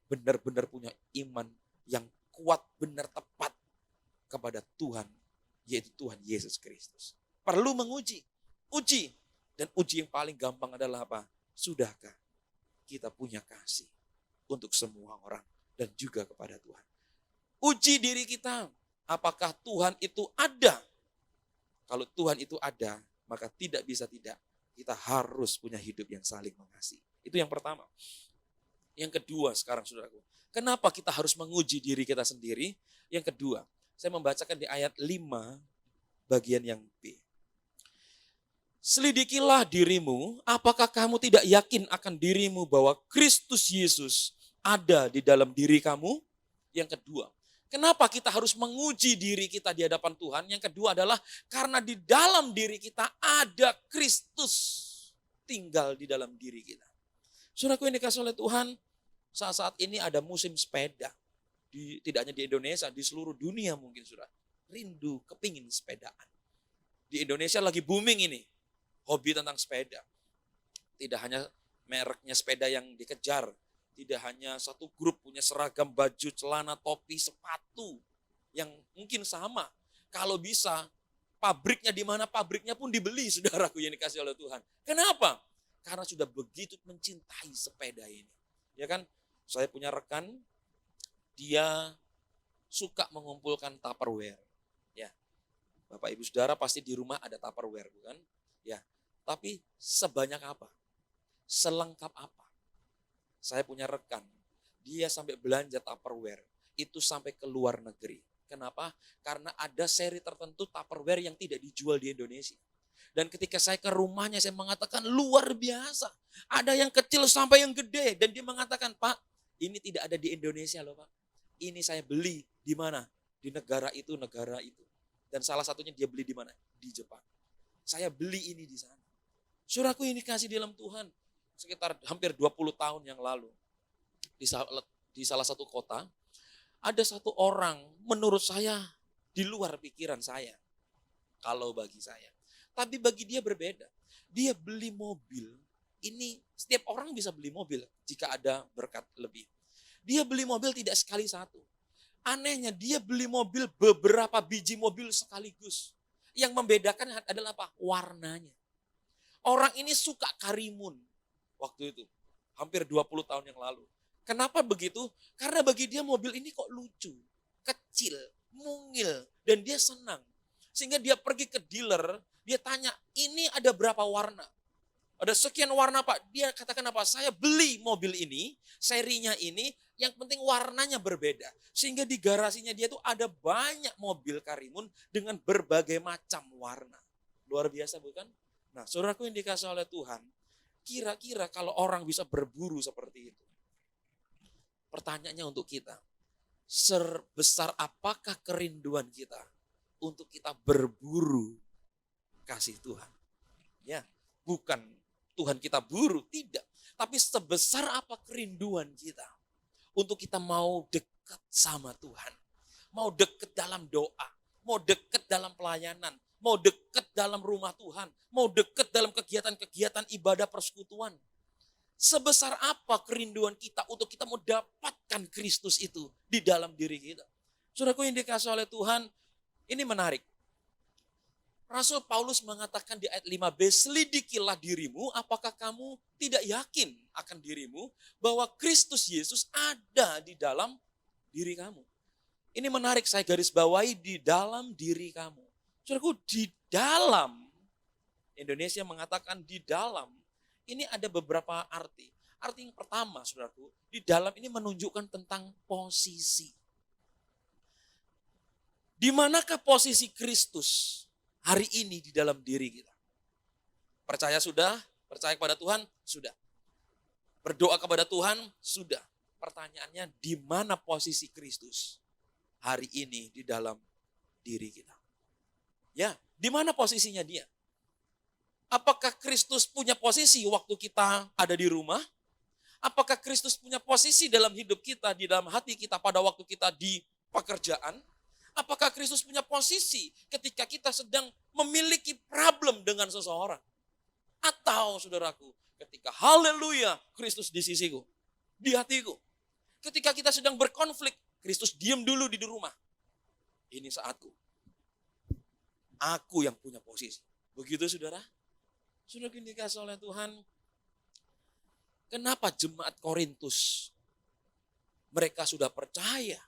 benar-benar punya iman yang kuat, benar tepat kepada Tuhan, yaitu Tuhan Yesus Kristus. Perlu menguji, uji. Dan uji yang paling gampang adalah apa? Sudahkah kita punya kasih untuk semua orang dan juga kepada Tuhan? Uji diri kita, apakah Tuhan itu ada? Kalau Tuhan itu ada, maka tidak bisa tidak. Kita harus punya hidup yang saling mengasihi. Itu yang pertama. Yang kedua sekarang saudaraku. Kenapa kita harus menguji diri kita sendiri? Yang kedua, saya membacakan di ayat 5 bagian yang B. Selidikilah dirimu, apakah kamu tidak yakin akan dirimu bahwa Kristus Yesus ada di dalam diri kamu? Yang kedua, kenapa kita harus menguji diri kita di hadapan Tuhan? Yang kedua adalah karena di dalam diri kita ada Kristus tinggal di dalam diri kita. Saudaraku yang dikasihi oleh Tuhan, saat-saat ini ada musim sepeda. Tidak hanya di Indonesia, di seluruh dunia mungkin sudah rindu, kepingin sepedaan. Di Indonesia lagi booming ini, hobi tentang sepeda. Tidak hanya mereknya sepeda yang dikejar, tidak hanya satu grup punya seragam baju, celana, topi, sepatu yang mungkin sama. Kalau bisa, pabriknya di mana pabriknya pun dibeli, saudaraku yang dikasihi oleh Tuhan. Kenapa? Karena sudah begitu mencintai sepeda ini. Ya kan? Saya punya rekan, dia suka mengumpulkan Tupperware. Ya. Bapak Ibu Saudara pasti di rumah ada Tupperware, bukan? Ya. Tapi sebanyak apa? Selengkap apa? Saya punya rekan, dia sampai belanja Tupperware, itu sampai ke luar negeri. Kenapa? Karena ada seri tertentu Tupperware yang tidak dijual di Indonesia. Dan ketika saya ke rumahnya, saya mengatakan luar biasa. Ada yang kecil sampai yang gede. Dan dia mengatakan, Pak, ini tidak ada di Indonesia loh Pak. Ini saya beli di mana? Di negara itu, negara itu. Dan salah satunya dia beli di mana? Di Jepang. Saya beli ini di sana. Saudaraku ini kasih di dalam Tuhan. Sekitar hampir 20 tahun yang lalu, di salah satu kota, ada satu orang menurut saya di luar pikiran saya, kalau bagi saya. Tapi bagi dia berbeda. Dia beli mobil, ini setiap orang bisa beli mobil jika ada berkat lebih. Dia beli mobil tidak sekali satu. Anehnya dia beli mobil beberapa biji mobil sekaligus. Yang membedakan adalah apa? Warnanya. Orang ini suka Karimun. Waktu itu, hampir 20 tahun yang lalu. Kenapa begitu? Karena bagi dia mobil ini kok lucu, kecil, mungil, dan dia senang. Sehingga dia pergi ke dealer, dia tanya, ini ada berapa warna? Ada sekian warna Pak. Dia katakan apa? Saya beli mobil ini, serinya ini, yang penting warnanya berbeda. Sehingga di garasinya dia tuh ada banyak mobil Karimun dengan berbagai macam warna. Luar biasa bukan? Nah, saudaraku yang dikasih oleh Tuhan, kira-kira kalau orang bisa berburu seperti itu, pertanyaannya untuk kita, sebesar apakah kerinduan kita untuk kita berburu kasih Tuhan? Ya, bukan Tuhan kita buru, tidak. Tapi sebesar apa kerinduan kita untuk kita mau dekat sama Tuhan. Mau dekat dalam doa, mau dekat dalam pelayanan, mau dekat dalam rumah Tuhan, mau dekat dalam kegiatan-kegiatan ibadah persekutuan. Sebesar apa kerinduan kita untuk kita mau dapatkan Kristus itu di dalam diri kita. Saudaraku yang dikasih oleh Tuhan, ini menarik. Rasul Paulus mengatakan di ayat 5b, selidikilah dirimu, apakah kamu tidak yakin akan dirimu bahwa Kristus Yesus ada di dalam diri kamu. Ini menarik, saya garis bawahi di dalam diri kamu. Saudaraku, di dalam, Indonesia mengatakan di dalam, ini ada beberapa arti. Arti yang pertama, saudaraku, di dalam ini menunjukkan tentang posisi. Di manakah posisi Kristus hari ini di dalam diri kita? Percaya sudah? Percaya kepada Tuhan? Sudah. Berdoa kepada Tuhan? Sudah. Pertanyaannya, di mana posisi Kristus hari ini di dalam diri kita? Ya, di mana posisinya dia? Apakah Kristus punya posisi waktu kita ada di rumah? Apakah Kristus punya posisi dalam hidup kita, di dalam hati kita pada waktu kita di pekerjaan? Apakah Kristus punya posisi ketika kita sedang memiliki problem dengan seseorang? Atau saudaraku, ketika haleluya, Kristus di sisiku, di hatiku. Ketika kita sedang berkonflik, Kristus diam dulu di rumah. Ini saatku. Aku yang punya posisi. Begitu saudara? Sudah dikasih oleh Tuhan. Kenapa jemaat Korintus mereka sudah percaya,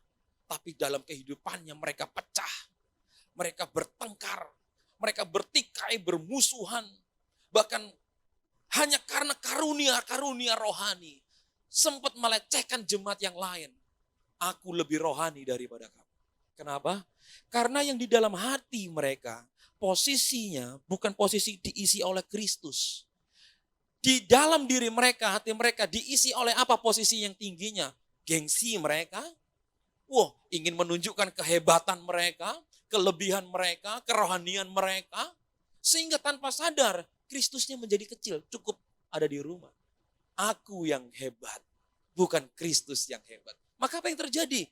tapi dalam kehidupannya mereka pecah, mereka bertengkar, mereka bertikai, bermusuhan, bahkan hanya karena karunia-karunia rohani, sempat melecehkan jemaat yang lain. Aku lebih rohani daripada kamu. Kenapa? Karena yang di dalam hati mereka, posisinya bukan posisi diisi oleh Kristus. Di dalam diri mereka, hati mereka diisi oleh apa posisi yang tingginya? Gengsi mereka, ingin menunjukkan kehebatan mereka, kelebihan mereka, kerohanian mereka. Sehingga tanpa sadar, Kristusnya menjadi kecil, cukup ada di rumah. Aku yang hebat, bukan Kristus yang hebat. Maka apa yang terjadi?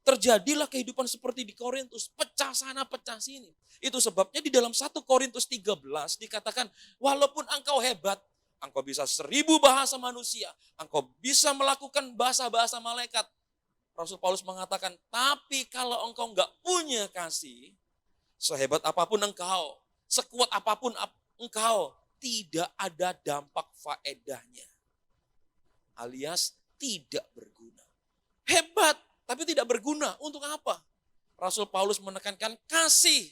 Terjadilah kehidupan seperti di Korintus, pecah sana, pecah sini. Itu sebabnya di dalam 1 Korintus 13 dikatakan, walaupun engkau hebat, engkau bisa 1000 bahasa manusia, engkau bisa melakukan bahasa-bahasa malaikat, Rasul Paulus mengatakan, tapi kalau engkau enggak punya kasih, sehebat apapun engkau, sekuat apapun engkau, tidak ada dampak faedahnya. Alias tidak berguna. Hebat, tapi tidak berguna. Untuk apa? Rasul Paulus menekankan kasih.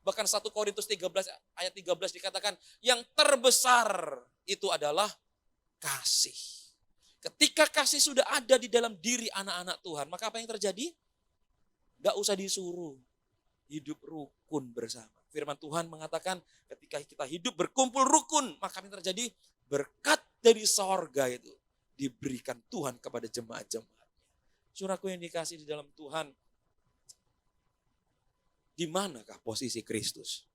Bahkan 1 Korintus 13 ayat 13 dikatakan, yang terbesar itu adalah kasih. Ketika kasih sudah ada di dalam diri anak-anak Tuhan, maka apa yang terjadi? Gak usah disuruh, hidup rukun bersama. Firman Tuhan mengatakan ketika kita hidup berkumpul rukun, maka apa yang terjadi? Berkat dari sorga itu diberikan Tuhan kepada jemaat-jemaatnya. Saudaraku yang dikasih di dalam Tuhan, di manakah posisi Kristus?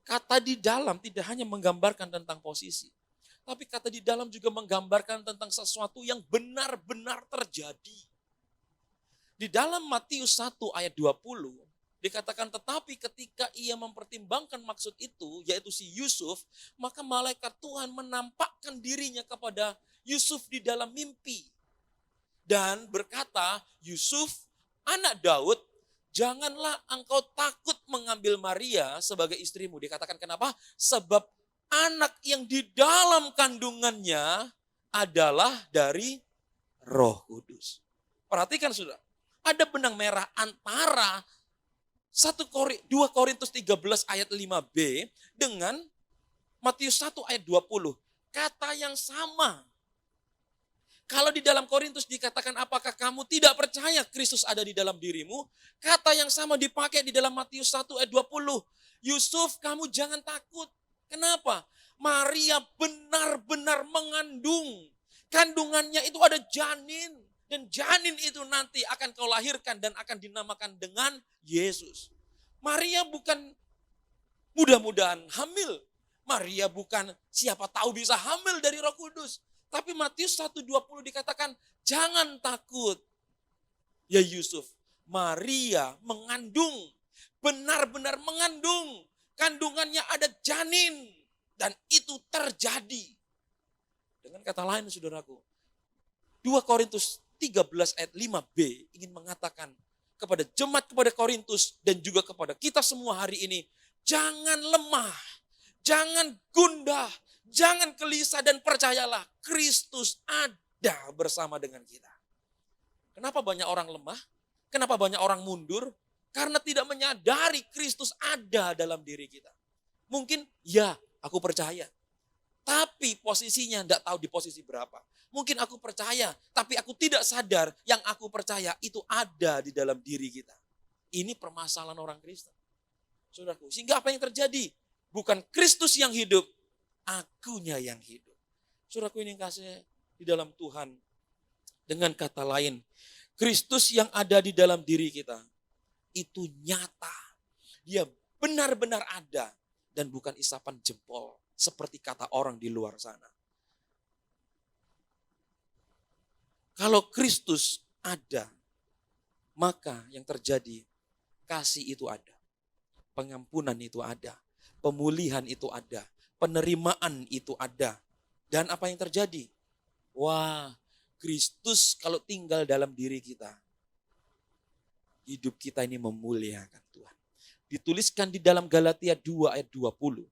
Kata di dalam tidak hanya menggambarkan tentang posisi, tapi kata di dalam juga menggambarkan tentang sesuatu yang benar-benar terjadi. Di dalam Matius 1 ayat 20 dikatakan, tetapi ketika ia mempertimbangkan maksud itu, yaitu si Yusuf, maka malaikat Tuhan menampakkan dirinya kepada Yusuf di dalam mimpi. Dan berkata, Yusuf, anak Daud, janganlah engkau takut mengambil Maria sebagai istrimu. Dikatakan kenapa? Sebab anak yang di dalam kandungannya adalah dari Roh Kudus. Perhatikan saudara, ada benang merah antara 2 Korintus 13 ayat 5b dengan Matius 1 ayat 20. Kata yang sama. Kalau di dalam Korintus dikatakan apakah kamu tidak percaya Kristus ada di dalam dirimu, kata yang sama dipakai di dalam Matius 1 ayat 20. Yusuf, kamu jangan takut. Kenapa? Maria benar-benar mengandung. Kandungannya itu ada janin. Dan janin itu nanti akan kau lahirkan dan akan dinamakan dengan Yesus. Maria bukan mudah-mudahan hamil. Maria bukan siapa tahu bisa hamil dari Roh Kudus. Tapi Matius 1:20 dikatakan, jangan takut. Ya Yusuf, Maria mengandung, benar-benar mengandung. Kandungannya ada janin. Dan itu terjadi. Dengan kata lain saudaraku, 2 Korintus 13 ayat 5b ingin mengatakan kepada jemaat, kepada Korintus dan juga kepada kita semua hari ini, jangan lemah, jangan gundah, jangan gelisah dan percayalah Kristus ada bersama dengan kita. Kenapa banyak orang lemah? Kenapa banyak orang mundur? Karena tidak menyadari Kristus ada dalam diri kita. Mungkin ya aku percaya, tapi posisinya tidak tahu di posisi berapa. Mungkin aku percaya, tapi aku tidak sadar yang aku percaya itu ada di dalam diri kita. Ini permasalahan orang Kristen. Saudaraku, sehingga apa yang terjadi? Bukan Kristus yang hidup, akunya yang hidup. Saudaraku ini kasih di dalam Tuhan. Dengan kata lain, Kristus yang ada di dalam diri kita, itu nyata. Dia benar-benar ada dan bukan isapan jempol. Seperti kata orang di luar sana. Kalau Kristus ada, maka yang terjadi, kasih itu ada. Pengampunan itu ada. Pemulihan itu ada. Penerimaan itu ada. Dan apa yang terjadi? Wah, Kristus kalau tinggal dalam diri kita, hidup kita ini memuliakan Tuhan. Dituliskan di dalam Galatia 2 ayat 20.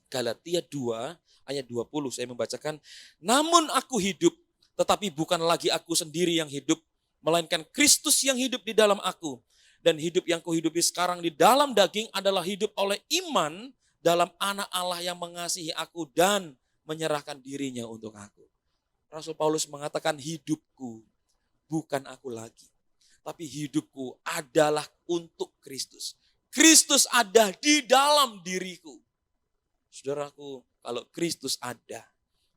Galatia 2 ayat 20 saya membacakan, namun aku hidup, tetapi bukan lagi aku sendiri yang hidup, melainkan Kristus yang hidup di dalam aku. Dan hidup yang kuhidupi sekarang di dalam daging adalah hidup oleh iman dalam anak Allah yang mengasihi aku dan menyerahkan dirinya untuk aku. Rasul Paulus mengatakan hidupku bukan aku lagi, tapi hidupku adalah untuk Kristus. Kristus ada di dalam diriku. Saudaraku, kalau Kristus ada,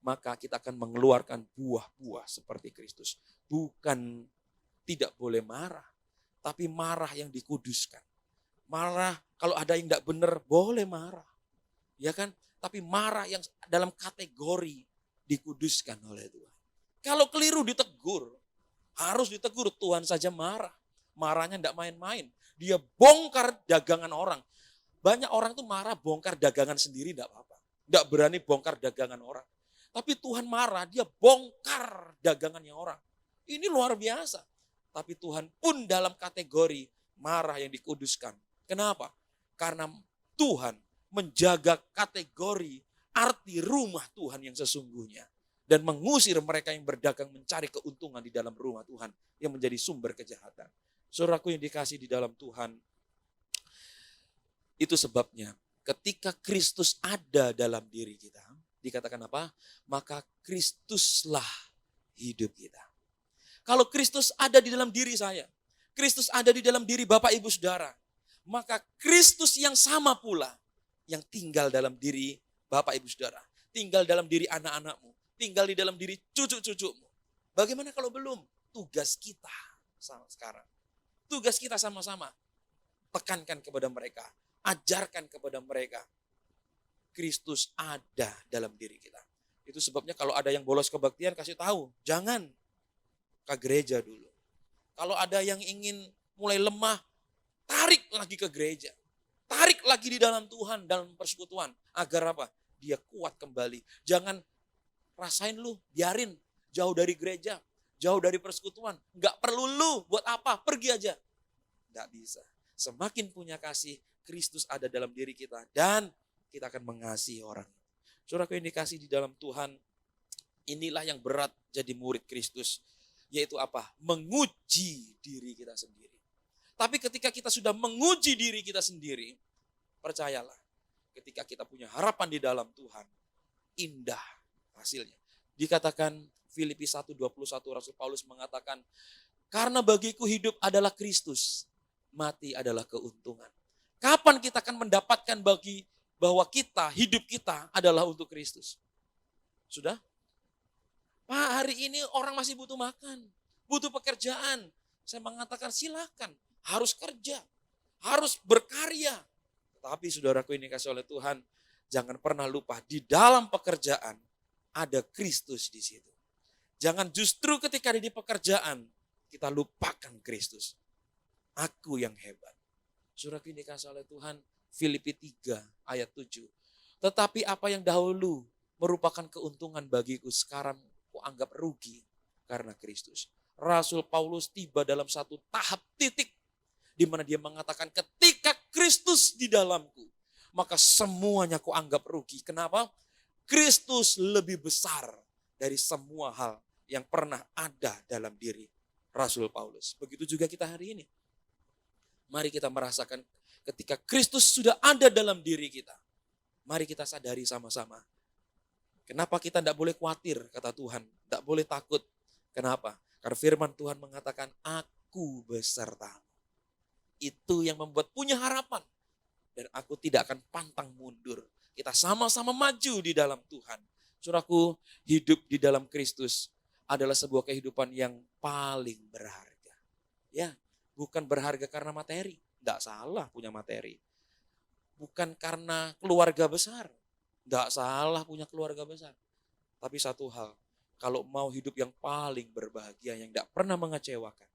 maka kita akan mengeluarkan buah-buah seperti Kristus. Bukan tidak boleh marah, tapi marah yang dikuduskan. Marah kalau ada yang tidak benar, boleh marah. Ya kan? Tapi marah yang dalam kategori dikuduskan oleh Tuhan. Kalau keliru ditegur, harus ditegur. Tuhan saja marah. Marahnya tidak main-main. Dia bongkar dagangan orang. Banyak orang tuh marah bongkar dagangan sendiri tidak apa-apa. Tidak berani bongkar dagangan orang. Tapi Tuhan marah, dia bongkar dagangannya orang. Ini luar biasa. Tapi Tuhan pun dalam kategori marah yang dikuduskan. Kenapa? Karena Tuhan menjaga kategori arti rumah Tuhan yang sesungguhnya. Dan mengusir mereka yang berdagang mencari keuntungan di dalam rumah Tuhan yang menjadi sumber kejahatan. Saudaraku yang dikasih di dalam Tuhan, itu sebabnya ketika Kristus ada dalam diri kita, dikatakan apa? Maka Kristuslah hidup kita. Kalau Kristus ada di dalam diri saya, Kristus ada di dalam diri Bapak Ibu Saudara, maka Kristus yang sama pula yang tinggal dalam diri Bapak Ibu Saudara, tinggal dalam diri anak-anakmu, tinggal di dalam diri cucu-cucumu. Bagaimana kalau belum? Tugas kita sama sekarang. Tugas kita sama-sama tekankan kepada mereka, ajarkan kepada mereka. Kristus ada dalam diri kita. Itu sebabnya kalau ada yang bolos kebaktian kasih tahu, jangan ke gereja dulu. Kalau ada yang ingin mulai lemah, tarik lagi ke gereja. Tarik lagi di dalam Tuhan, dalam persekutuan. Agar apa? Dia kuat kembali. Jangan rasain lu, biarin jauh dari gereja, jauh dari persekutuan. Enggak perlu lu, buat apa? Pergi aja. Enggak bisa. Semakin punya kasih, Kristus ada dalam diri kita. Dan kita akan mengasihi orang. Saudaraku yang dikasih di dalam Tuhan, inilah yang berat jadi murid Kristus. Yaitu apa? Menguji diri kita sendiri. Tapi ketika kita sudah menguji diri kita sendiri, percayalah, ketika kita punya harapan di dalam Tuhan, indah hasilnya. Dikatakan Filipi 1:21, Rasul Paulus mengatakan, karena bagiku hidup adalah Kristus, mati adalah keuntungan. Kapan kita akan mendapatkan bahwa hidup kita adalah untuk Kristus? Sudah? Pak, hari ini orang masih butuh makan, butuh pekerjaan. Saya mengatakan silakan, harus kerja, harus berkarya. Tetapi saudaraku ini kasih oleh Tuhan, jangan pernah lupa di dalam pekerjaan ada Kristus di situ. Jangan justru ketika di pekerjaan kita lupakan Kristus. Aku yang hebat. Saudaraku ini kasih oleh Tuhan, Filipi 3 ayat 7. Tetapi apa yang dahulu merupakan keuntungan bagiku, sekarang kuanggap rugi karena Kristus. Rasul Paulus tiba dalam satu tahap titik di mana dia mengatakan ketika Kristus di dalamku, maka semuanya kuanggap rugi. Kenapa? Kristus lebih besar dari semua hal yang pernah ada dalam diri Rasul Paulus. Begitu juga kita hari ini. Mari kita merasakan ketika Kristus sudah ada dalam diri kita. Mari kita sadari sama-sama. Kenapa kita tidak boleh khawatir, kata Tuhan. Tidak boleh takut. Kenapa? Karena firman Tuhan mengatakan, aku besertamu. Itu yang membuat punya harapan. Dan aku tidak akan pantang mundur. Kita sama-sama maju di dalam Tuhan. Saudaraku, hidup di dalam Kristus adalah sebuah kehidupan yang paling berharga. Ya, bukan berharga karena materi. Tidak salah punya materi. Bukan karena keluarga besar. Tidak salah punya keluarga besar. Tapi satu hal, kalau mau hidup yang paling berbahagia, yang tidak pernah mengecewakan,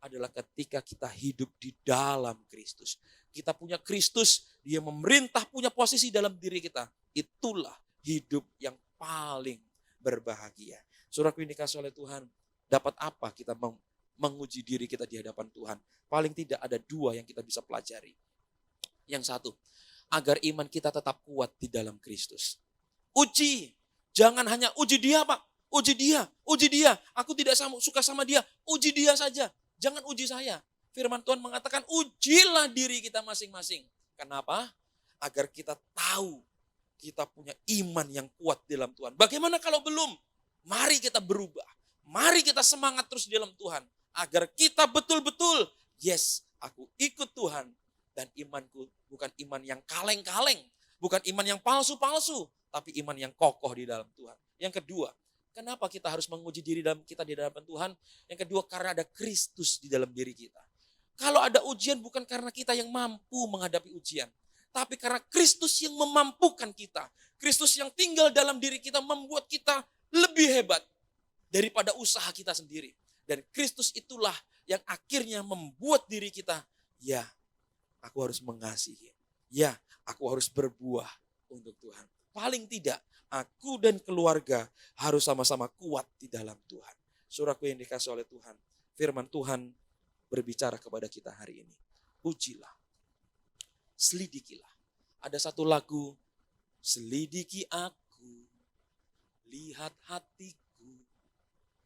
adalah ketika kita hidup di dalam Kristus. Kita punya Kristus, dia memerintah, punya posisi dalam diri kita. Itulah hidup yang paling berbahagia. Saudaraku ini kasih oleh Tuhan, dapat apa kita menguji diri kita di hadapan Tuhan? Paling tidak ada dua yang kita bisa pelajari. Yang satu, agar iman kita tetap kuat di dalam Kristus. Uji, jangan hanya uji dia Pak, uji dia. Aku tidak suka sama dia, uji dia saja. Jangan uji saya. Firman Tuhan mengatakan ujilah diri kita masing-masing. Kenapa? Agar kita tahu kita punya iman yang kuat di dalam Tuhan. Bagaimana kalau belum? Mari kita berubah. Mari kita semangat terus di dalam Tuhan. Agar kita betul-betul, yes, aku ikut Tuhan. Dan imanku bukan iman yang kaleng-kaleng. Bukan iman yang palsu-palsu. Tapi iman yang kokoh di dalam Tuhan. Yang kedua, kenapa kita harus menguji diri kita di dalam Tuhan? Yang kedua, karena ada Kristus di dalam diri kita. Kalau ada ujian bukan karena kita yang mampu menghadapi ujian. Tapi karena Kristus yang memampukan kita. Kristus yang tinggal dalam diri kita membuat kita lebih hebat daripada usaha kita sendiri. Dan Kristus itulah yang akhirnya membuat diri kita, ya, aku harus mengasihi. Ya, aku harus berbuah untuk Tuhan. Paling tidak, aku dan keluarga harus sama-sama kuat di dalam Tuhan. Saudaraku yang dikasih oleh Tuhan, firman Tuhan berbicara kepada kita hari ini. Ujilah, selidikilah. Ada satu lagu, selidiki aku, lihat hatiku.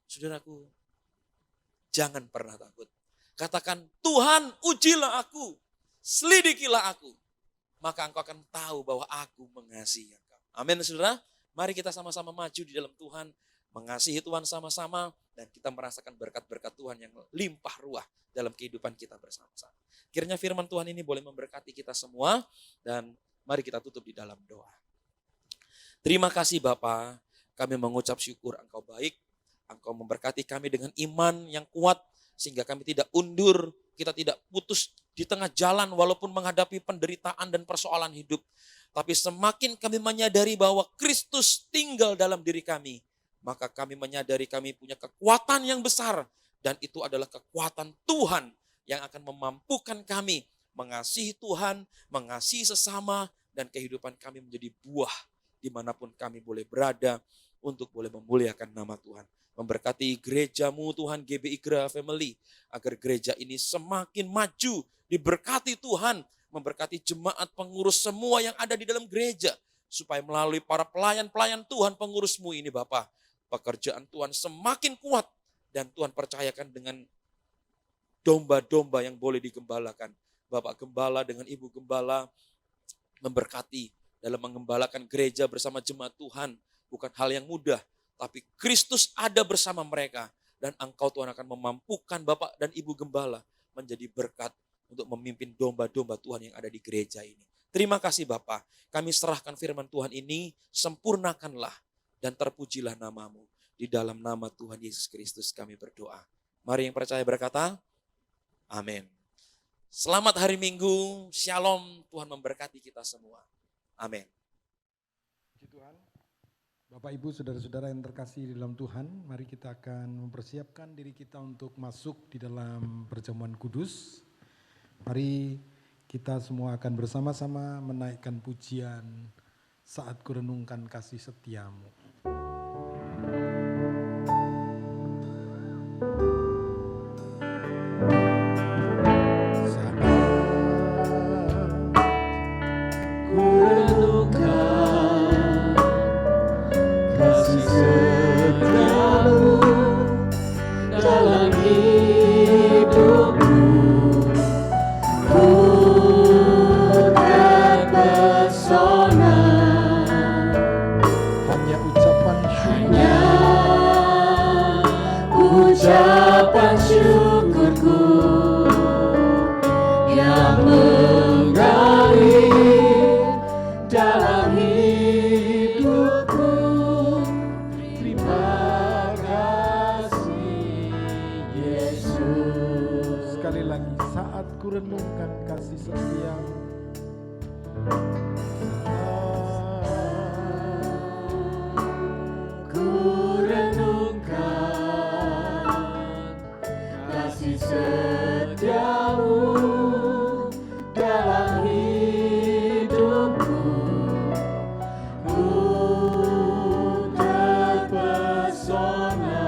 Saudaraku, jangan pernah takut. Katakan, Tuhan ujilah aku, selidikilah aku. Maka engkau akan tahu bahwa aku mengasihi engkau. Amin saudara. Mari kita sama-sama maju di dalam Tuhan. Mengasihi Tuhan sama-sama. Dan kita merasakan berkat-berkat Tuhan yang limpah ruah dalam kehidupan kita bersama-sama. Kiranya firman Tuhan ini boleh memberkati kita semua. Dan mari kita tutup di dalam doa. Terima kasih Bapa. Kami mengucap syukur Engkau baik. Engkau memberkati kami dengan iman yang kuat. Sehingga kami tidak undur. Kita tidak putus di tengah jalan walaupun menghadapi penderitaan dan persoalan hidup. Tapi semakin kami menyadari bahwa Kristus tinggal dalam diri kami, maka kami menyadari kami punya kekuatan yang besar. Dan itu adalah kekuatan Tuhan yang akan memampukan kami mengasihi Tuhan, mengasihi sesama, dan kehidupan kami menjadi buah dimanapun kami boleh berada untuk boleh memuliakan nama Tuhan. Memberkati gerejamu Tuhan, GBI Graha Family, agar gereja ini semakin maju, diberkati Tuhan, memberkati jemaat pengurus semua yang ada di dalam gereja, supaya melalui para pelayan-pelayan Tuhan pengurusmu ini Bapak, pekerjaan Tuhan semakin kuat, Dan Tuhan percayakan dengan domba-domba yang boleh digembalakan. Bapak Gembala dengan Ibu Gembala memberkati dalam menggembalakan gereja bersama jemaat Tuhan. Bukan hal yang mudah, tapi Kristus ada bersama mereka. Dan Engkau Tuhan akan memampukan Bapak dan Ibu Gembala menjadi berkat untuk memimpin domba-domba Tuhan yang ada di gereja ini. Terima kasih Bapak, kami serahkan firman Tuhan ini, sempurnakanlah dan terpujilah namamu. Di dalam nama Tuhan Yesus Kristus kami berdoa. Mari yang percaya berkata, amin. Selamat hari Minggu, shalom, Tuhan memberkati kita semua. Amin. Puji Tuhan. Bapak Ibu saudara-saudara yang terkasih di dalam Tuhan, mari kita akan mempersiapkan diri kita untuk masuk di dalam perjamuan kudus. Mari kita semua akan bersama-sama menaikkan pujian saat kurenungkan kasih setiamu. Ucapan syukurku yang mengalir dalam hidupku. Terima kasih Yesus. Sekali lagi, saat kurenungkan kasih setiamu. Setiamu dalam hidupku, ku terpesona.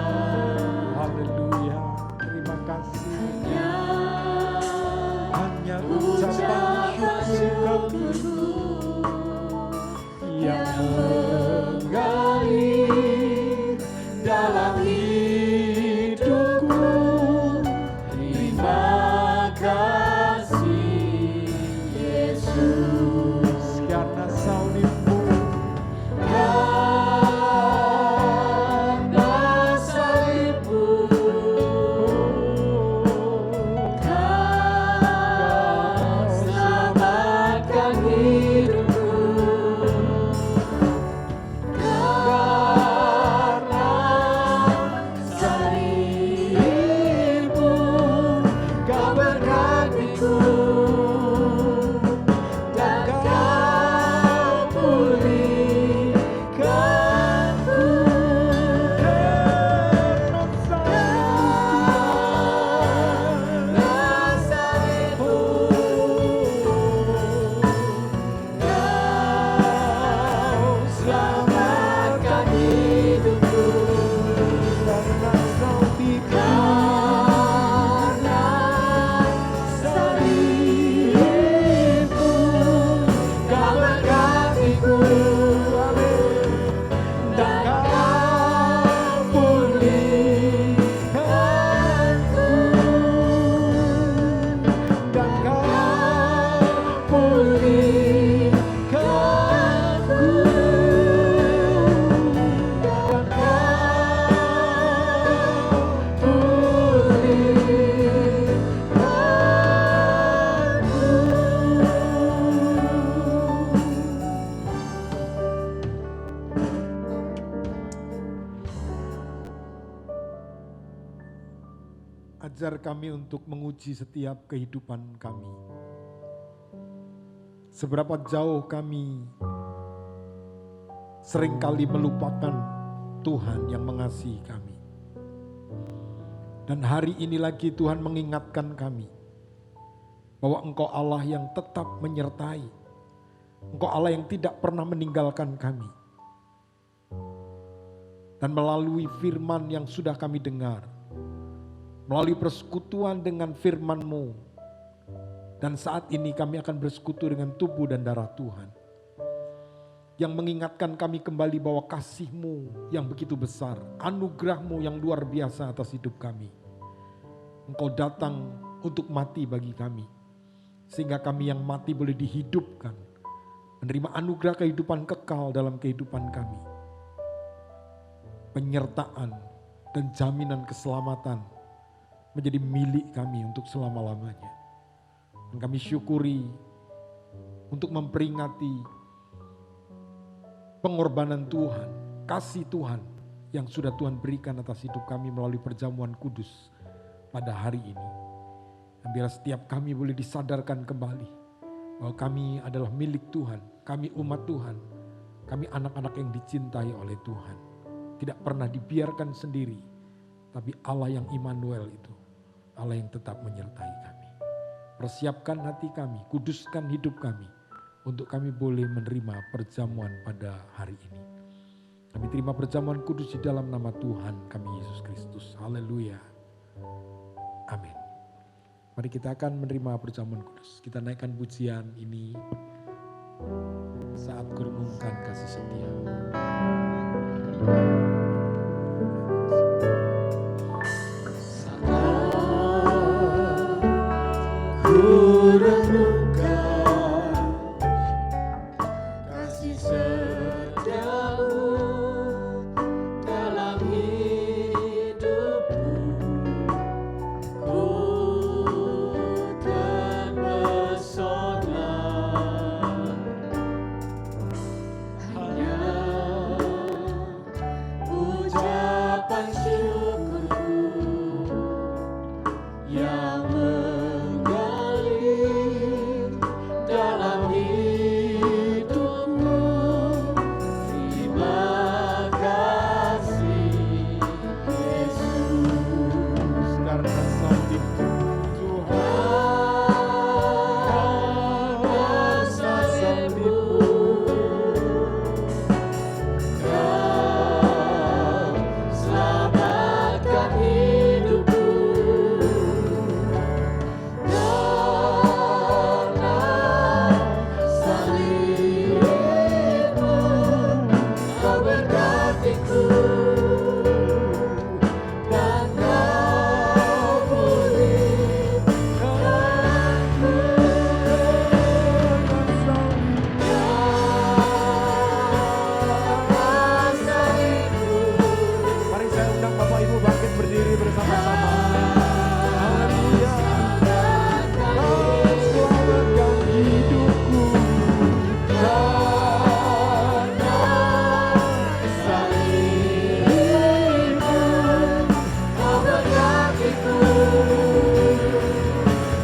Haleluya, terima kasih. Hanya ucapan syukurku yang mengalir dalam hidupku. Terima kasih Yesus, karena salibmu, karena salibmu, Kau selamatkan hidupku. Karena salibmu, Kau berkatiku, dan Kau pulihkanku. Karena salibmu, Kau selamatkan hidupku. Karena salibmu, Kau berkatiku, dan Kau pulihkanku. dan Kau ajar kami untuk menguji setiap kehidupan kami. Seberapa jauh kami seringkali melupakan Tuhan yang mengasihi kami. Dan hari ini lagi Tuhan mengingatkan kami bahwa Engkau Allah yang tetap menyertai. Engkau Allah yang tidak pernah meninggalkan kami. Dan melalui firman yang sudah kami dengar, melalui persekutuan dengan firman-Mu, dan saat ini kami akan bersekutu dengan tubuh dan darah Tuhan. yang mengingatkan kami kembali bahwa kasih-Mu yang begitu besar, anugerah-Mu yang luar biasa atas hidup kami. Engkau datang untuk mati bagi kami, sehingga kami yang mati boleh dihidupkan, menerima anugerah kehidupan kekal dalam kehidupan kami. Penyertaan dan jaminan keselamatan menjadi milik kami untuk selama-lamanya. Dan kami syukuri untuk memperingati pengorbanan Tuhan, kasih Tuhan yang sudah Tuhan berikan atas hidup kami melalui perjamuan kudus pada hari ini. Dan biar setiap kami boleh disadarkan kembali bahwa kami adalah milik Tuhan, kami umat Tuhan, kami anak-anak yang dicintai oleh Tuhan. Tidak pernah dibiarkan sendiri, tapi Allah yang Immanuel itu, Allah yang tetap menyertai kami. Persiapkan hati kami, kuduskan hidup kami, untuk kami boleh menerima perjamuan pada hari ini. Kami terima perjamuan kudus di dalam nama Tuhan kami Yesus Kristus. Haleluya. Amin. Mari kita akan menerima perjamuan kudus. Kita naikkan pujian ini saat kurenungkan kasih setia. Ku renungkan kasih setiamu dalam hidupku, ku terpesona hanya ucapan syukurku yang mengalir dalam hidupku. Terima kasih Yesus, Karena salibmu karena salibmu Kau selamatkan hidupku. Karena salibmu Kau berkatiku dan Kau pulihkanku. Karena salibmu Mari saya undang Bapak Ibu bangkit berdiri bersama-sama. Haleluya. Kau selamatkan hidupku. Karena salibmu Kau berkatiku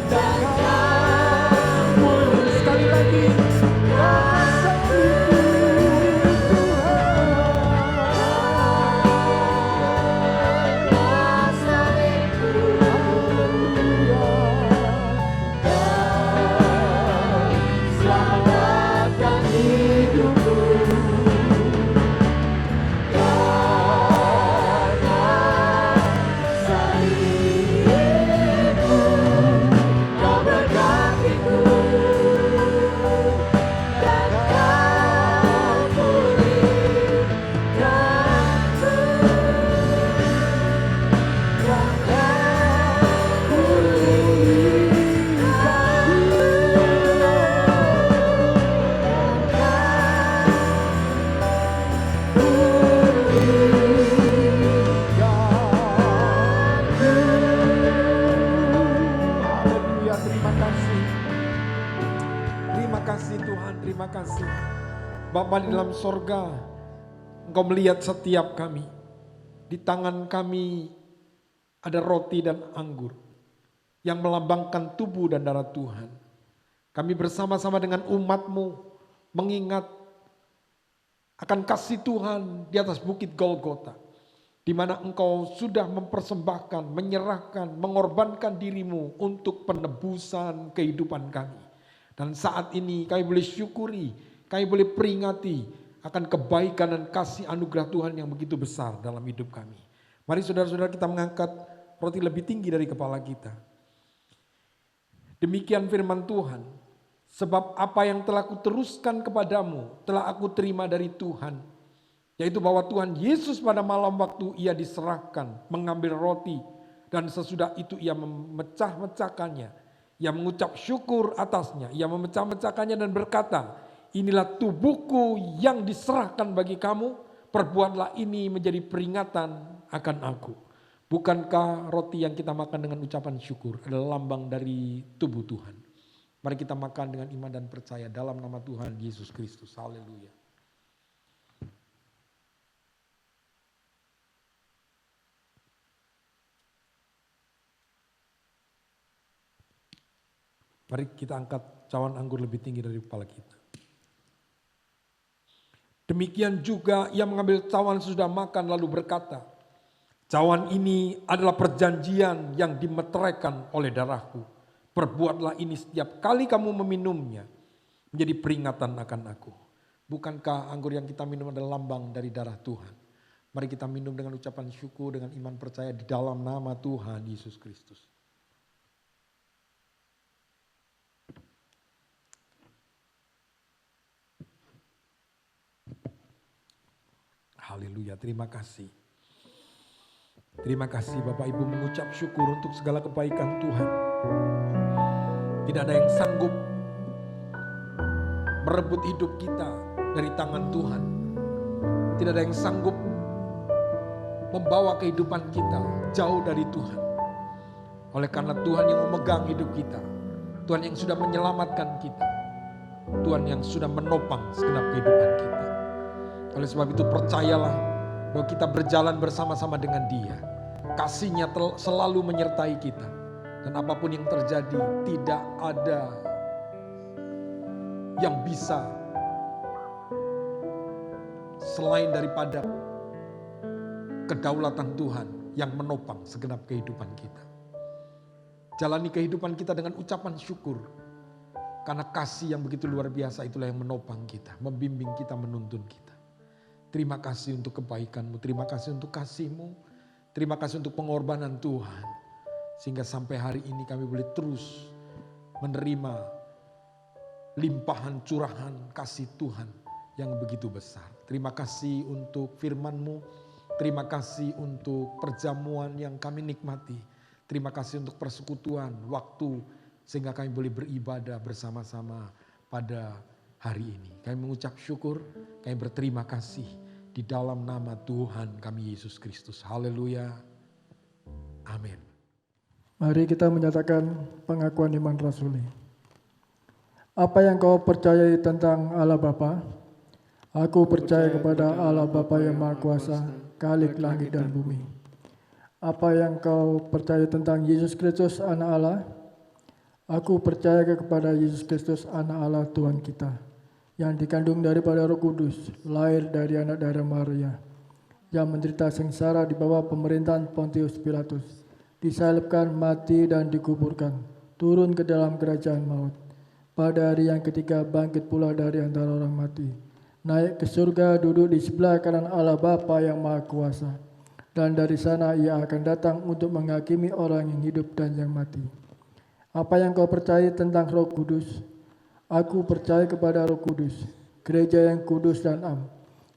dan Kau pulihkanku. Sekali lagi. Karena salibmu Kau selamatkan hidupku. Karena salibmu Kau berkatiku dan Kau pulihkanku. Dan Kau Haleluya, terima kasih. Terima kasih Tuhan, terima kasih. Bapa di dalam sorga, Engkau melihat setiap kami. Di tangan kami ada roti dan anggur yang melambangkan tubuh dan darah Tuhan. Kami bersama-sama dengan umat-Mu mengingat akan kasih Tuhan di atas bukit Golgota, di mana Engkau sudah mempersembahkan, menyerahkan, mengorbankan diri-Mu untuk penebusan kehidupan kami. Dan saat ini kami boleh syukuri, kami boleh peringati akan kebaikan dan kasih anugerah Tuhan yang begitu besar dalam hidup kami. Mari saudara-saudara kita mengangkat roti lebih tinggi dari kepala kita. Demikian firman Tuhan, Sebab apa yang telah kuteruskan kepadamu telah aku terima dari Tuhan, yaitu bahwa Tuhan Yesus pada malam waktu ia diserahkan mengambil roti, dan sesudah itu ia memecah-mecahkannya. Ia mengucap syukur atasnya, ia memecah-mecahkannya dan berkata, inilah tubuhku yang diserahkan bagi kamu, perbuatlah ini menjadi peringatan akan aku. Bukankah roti yang kita makan dengan ucapan syukur adalah lambang dari tubuh Tuhan? Mari kita makan dengan iman dan percaya dalam nama Tuhan Yesus Kristus. Haleluya. Mari kita angkat cawan anggur lebih tinggi dari kepala kita. Demikian juga ia mengambil cawan sesudah makan lalu berkata, cawan ini adalah perjanjian yang dimeteraikan oleh darahku. Perbuatlah ini setiap kali kamu meminumnya menjadi peringatan akan aku. Bukankah anggur yang kita minum adalah lambang dari darah Tuhan? Mari kita minum dengan ucapan syukur, dengan iman percaya di dalam nama Tuhan Yesus Kristus. Haleluya, terima kasih. Terima kasih Bapak Ibu mengucap syukur untuk segala kebaikan Tuhan. Tidak ada yang sanggup merebut hidup kita dari tangan Tuhan. Tidak ada yang sanggup membawa kehidupan kita jauh dari Tuhan. Oleh karena Tuhan yang memegang hidup kita. Tuhan yang sudah menyelamatkan kita. Tuhan yang sudah menopang segenap kehidupan kita. Oleh sebab itu percayalah bahwa kita berjalan bersama-sama dengan Dia. Kasih-Nya selalu menyertai kita. Dan apapun yang terjadi, tidak ada yang bisa selain daripada kedaulatan Tuhan yang menopang segenap kehidupan kita. Jalani kehidupan kita dengan ucapan syukur. Karena kasih yang begitu luar biasa itulah yang menopang kita, membimbing kita, menuntun kita. Terima kasih untuk kebaikan-Mu, terima kasih untuk kasih-Mu, terima kasih untuk pengorbanan Tuhan. Sehingga sampai hari ini kami boleh terus menerima limpahan curahan kasih Tuhan yang begitu besar. Terima kasih untuk firman-Mu, terima kasih untuk perjamuan yang kami nikmati. Terima kasih untuk persekutuan, waktu sehingga kami boleh beribadah bersama-sama pada hari ini. Kami mengucap syukur, kami berterima kasih di dalam nama Tuhan kami Yesus Kristus. Haleluya. Amin. Mari kita menyatakan pengakuan iman rasuli. Apa yang kau percayai tentang Allah Bapa? Aku percaya kepada Allah Bapa yang Maha Kuasa, Khalik langit dan bumi. Apa yang kau percaya tentang Yesus Kristus Anak Allah? Aku percaya kepada Yesus Kristus Anak Allah Tuhan kita, yang dikandung daripada Roh Kudus, lahir dari anak darah Maria, yang menderita sengsara di bawah pemerintahan Pontius Pilatus, disalibkan, mati dan dikuburkan, turun ke dalam kerajaan maut. Pada hari yang ketiga bangkit pula dari antara orang mati, naik ke surga, duduk di sebelah kanan Allah Bapa yang Maha Kuasa. Dan dari sana Ia akan datang untuk menghakimi orang yang hidup dan yang mati. Apa yang kau percaya tentang Roh Kudus? Aku percaya kepada Roh Kudus, gereja yang kudus dan am,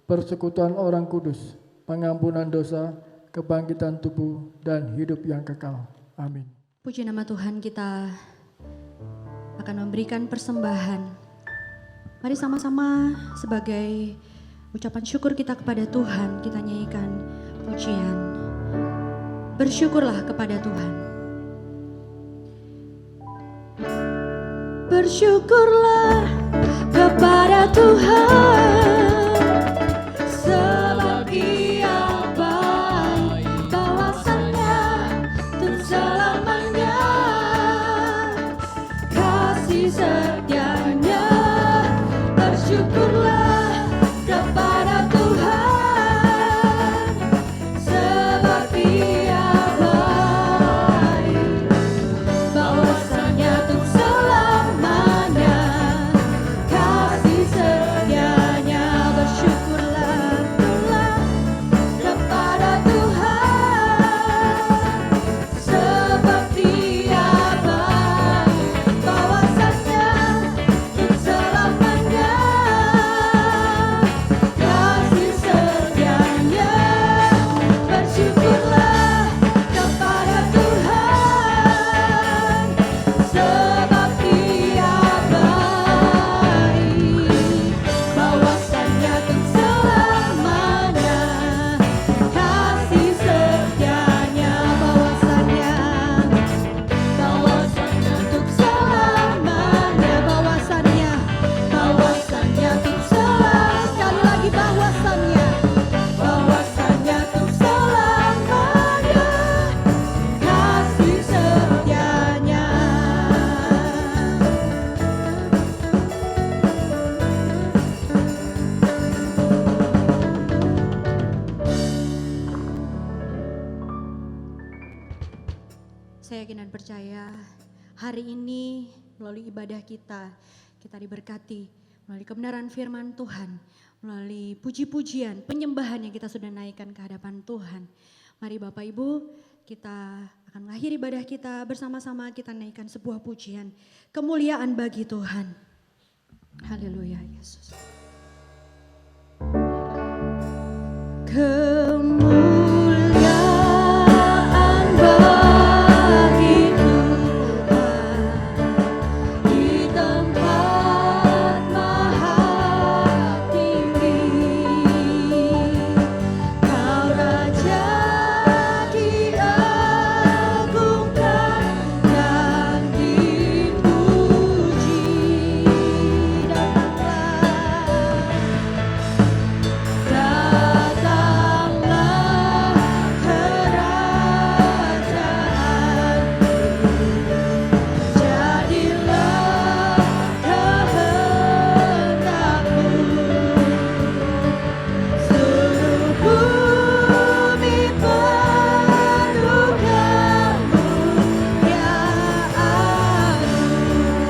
persekutuan orang kudus, pengampunan dosa, kebangkitan tubuh, dan hidup yang kekal. Amin. Puji nama Tuhan, kita akan memberikan persembahan. Mari sama-sama sebagai ucapan syukur kita kepada Tuhan, kita nyanyikan pujian. Bersyukurlah kepada Tuhan. Bersyukurlah kepada Tuhan, sebab Ia baik, bawasannya untuk selamanya, kasih setianya. Bersyukurlah kepada Tuhan, sebab Ia baik, bawasannya untuk selamanya, kasih setianya. yakin dan percaya hari ini melalui ibadah kita diberkati melalui kebenaran firman Tuhan, melalui puji-pujian, penyembahan yang kita sudah naikkan ke hadapan Tuhan. Mari Bapak Ibu, kita akan mengakhiri ibadah kita bersama-sama, kita naikkan sebuah pujian, kemuliaan bagi Tuhan. Haleluya Yesus. Kemuliaan bagi Tuhan di tempat maha tinggi. Kau Raja diagungkan dan dipuji. Datanglah kerajaanmu, jadilah kehendakmu, seluruh bumi penuh kemuliaan-Mu.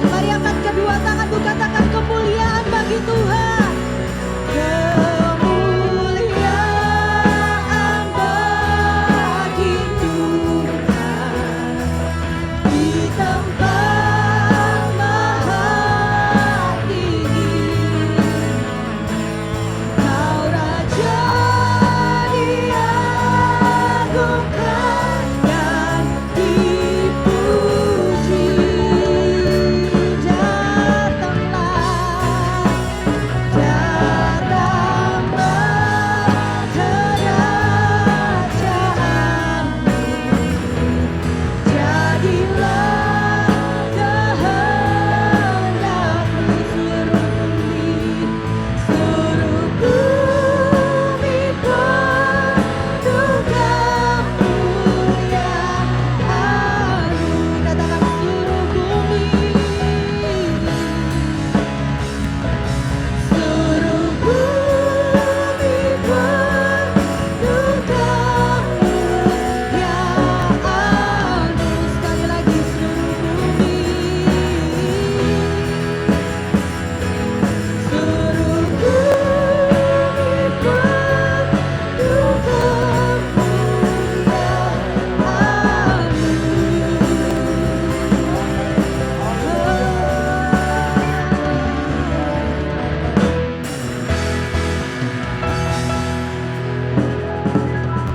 Mari angkat kedua tangan, katakan kemuliaan bagi Tuhan. Kemuliaan bagi Tuhan di tempat maha tinggi. Kau Raja diagungkan dan dipuji.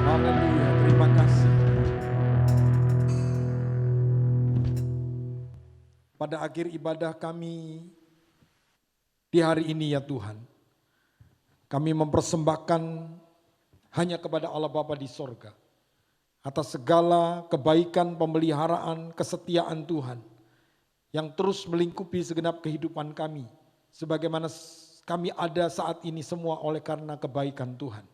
Haleluya, terima kasih. Pada akhir ibadah kami di hari ini ya Tuhan, kami mempersembahkan hanya kepada Allah Bapa di sorga atas segala kebaikan, pemeliharaan, kesetiaan Tuhan yang terus melingkupi segenap kehidupan kami, sebagaimana kami ada saat ini semua oleh karena kebaikan Tuhan.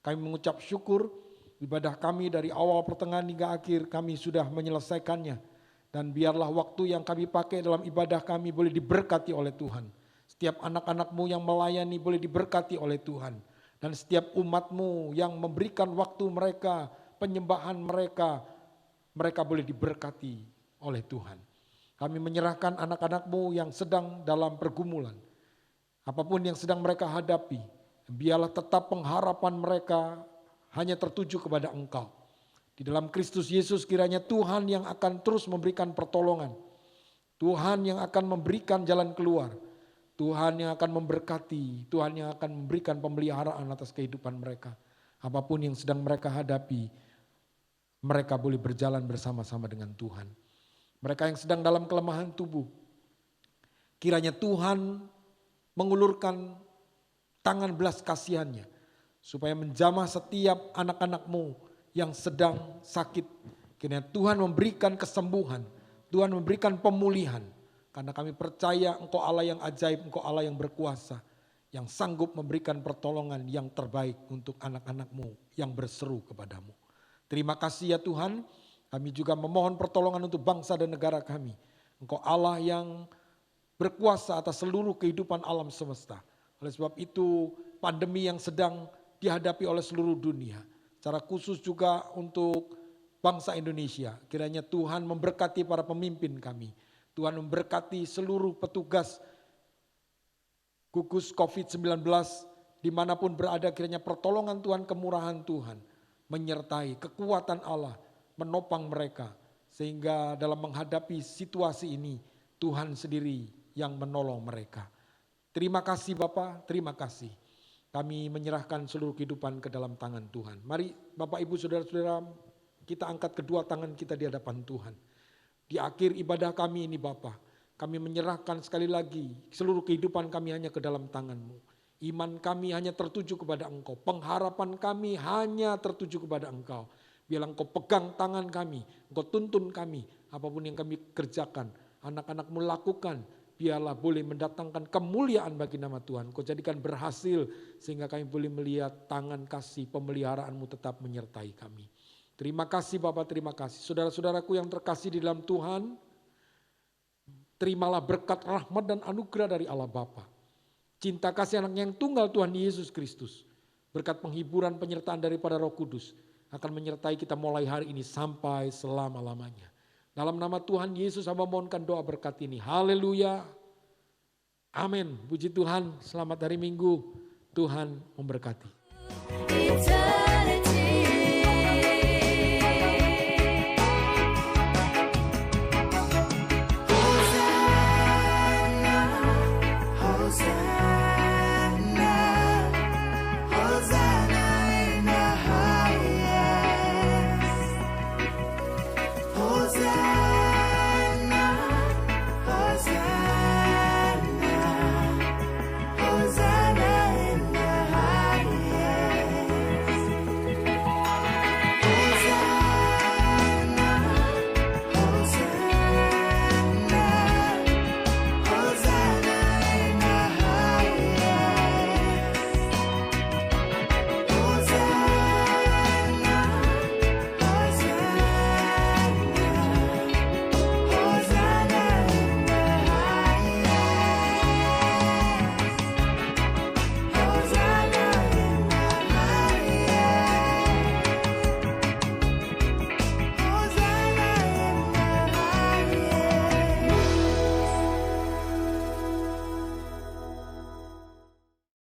Kami mengucap syukur, ibadah kami dari awal pertengahan hingga akhir kami sudah menyelesaikannya. Dan biarlah waktu yang kami pakai dalam ibadah kami boleh diberkati oleh Tuhan. Setiap anak-anak-Mu yang melayani boleh diberkati oleh Tuhan. Dan setiap umat-Mu yang memberikan waktu mereka, penyembahan mereka, mereka boleh diberkati oleh Tuhan. Kami menyerahkan anak-anak-Mu yang sedang dalam pergumulan. Apapun yang sedang mereka hadapi, biarlah tetap pengharapan mereka hanya tertuju kepada Engkau. Di dalam Kristus Yesus kiranya Tuhan yang akan terus memberikan pertolongan. Tuhan yang akan memberikan jalan keluar. Tuhan yang akan memberkati. Tuhan yang akan memberikan pemeliharaan atas kehidupan mereka. Apapun yang sedang mereka hadapi, mereka boleh berjalan bersama-sama dengan Tuhan. Mereka yang sedang dalam kelemahan tubuh, kiranya Tuhan mengulurkan tangan belas kasihannya supaya menjamah setiap anak-anak-Mu yang sedang sakit. Kiranya Tuhan memberikan kesembuhan, Tuhan memberikan pemulihan. Karena kami percaya Engkau Allah yang ajaib, Engkau Allah yang berkuasa, yang sanggup memberikan pertolongan yang terbaik untuk anak-anak-Mu yang berseru kepadamu. Terima kasih ya Tuhan, kami juga memohon pertolongan untuk bangsa dan negara kami. Engkau Allah yang berkuasa atas seluruh kehidupan alam semesta. Oleh sebab itu pandemi yang sedang dihadapi oleh seluruh dunia. Secara khusus juga untuk bangsa Indonesia. Kiranya Tuhan memberkati para pemimpin kami. Tuhan memberkati seluruh petugas gugus COVID-19 dimanapun berada, kiranya pertolongan Tuhan, kemurahan Tuhan menyertai, kekuatan Allah menopang mereka. Sehingga dalam menghadapi situasi ini Tuhan sendiri yang menolong mereka. Terima kasih Bapak, terima kasih. Kami menyerahkan seluruh kehidupan ke dalam tangan Tuhan. Mari Bapak Ibu Saudara-saudara, kita angkat kedua tangan kita di hadapan Tuhan. Di akhir ibadah kami ini Bapak, kami menyerahkan sekali lagi seluruh kehidupan kami hanya ke dalam tangan-Mu. Iman kami hanya tertuju kepada Engkau. Pengharapan kami hanya tertuju kepada Engkau. Biarlah Engkau pegang tangan kami, Engkau tuntun kami. Apapun yang kami kerjakan, anak-anak-Mu lakukan, biarlah boleh mendatangkan kemuliaan bagi nama Tuhan. Kau jadikan berhasil sehingga kami boleh melihat tangan kasih pemeliharaan-Mu tetap menyertai kami. Terima kasih Bapak, terima kasih. Saudara-saudaraku yang terkasih di dalam Tuhan, terimalah berkat rahmat dan anugerah dari Allah Bapa. Cinta kasih anaknya yang tunggal Tuhan Yesus Kristus. Berkat penghiburan penyertaan daripada Roh Kudus akan menyertai kita mulai hari ini sampai selama-lamanya. Dalam nama Tuhan Yesus hamba mohonkan doa berkat ini. Haleluya. Amin. Puji Tuhan. Selamat hari Minggu. Tuhan memberkati. It's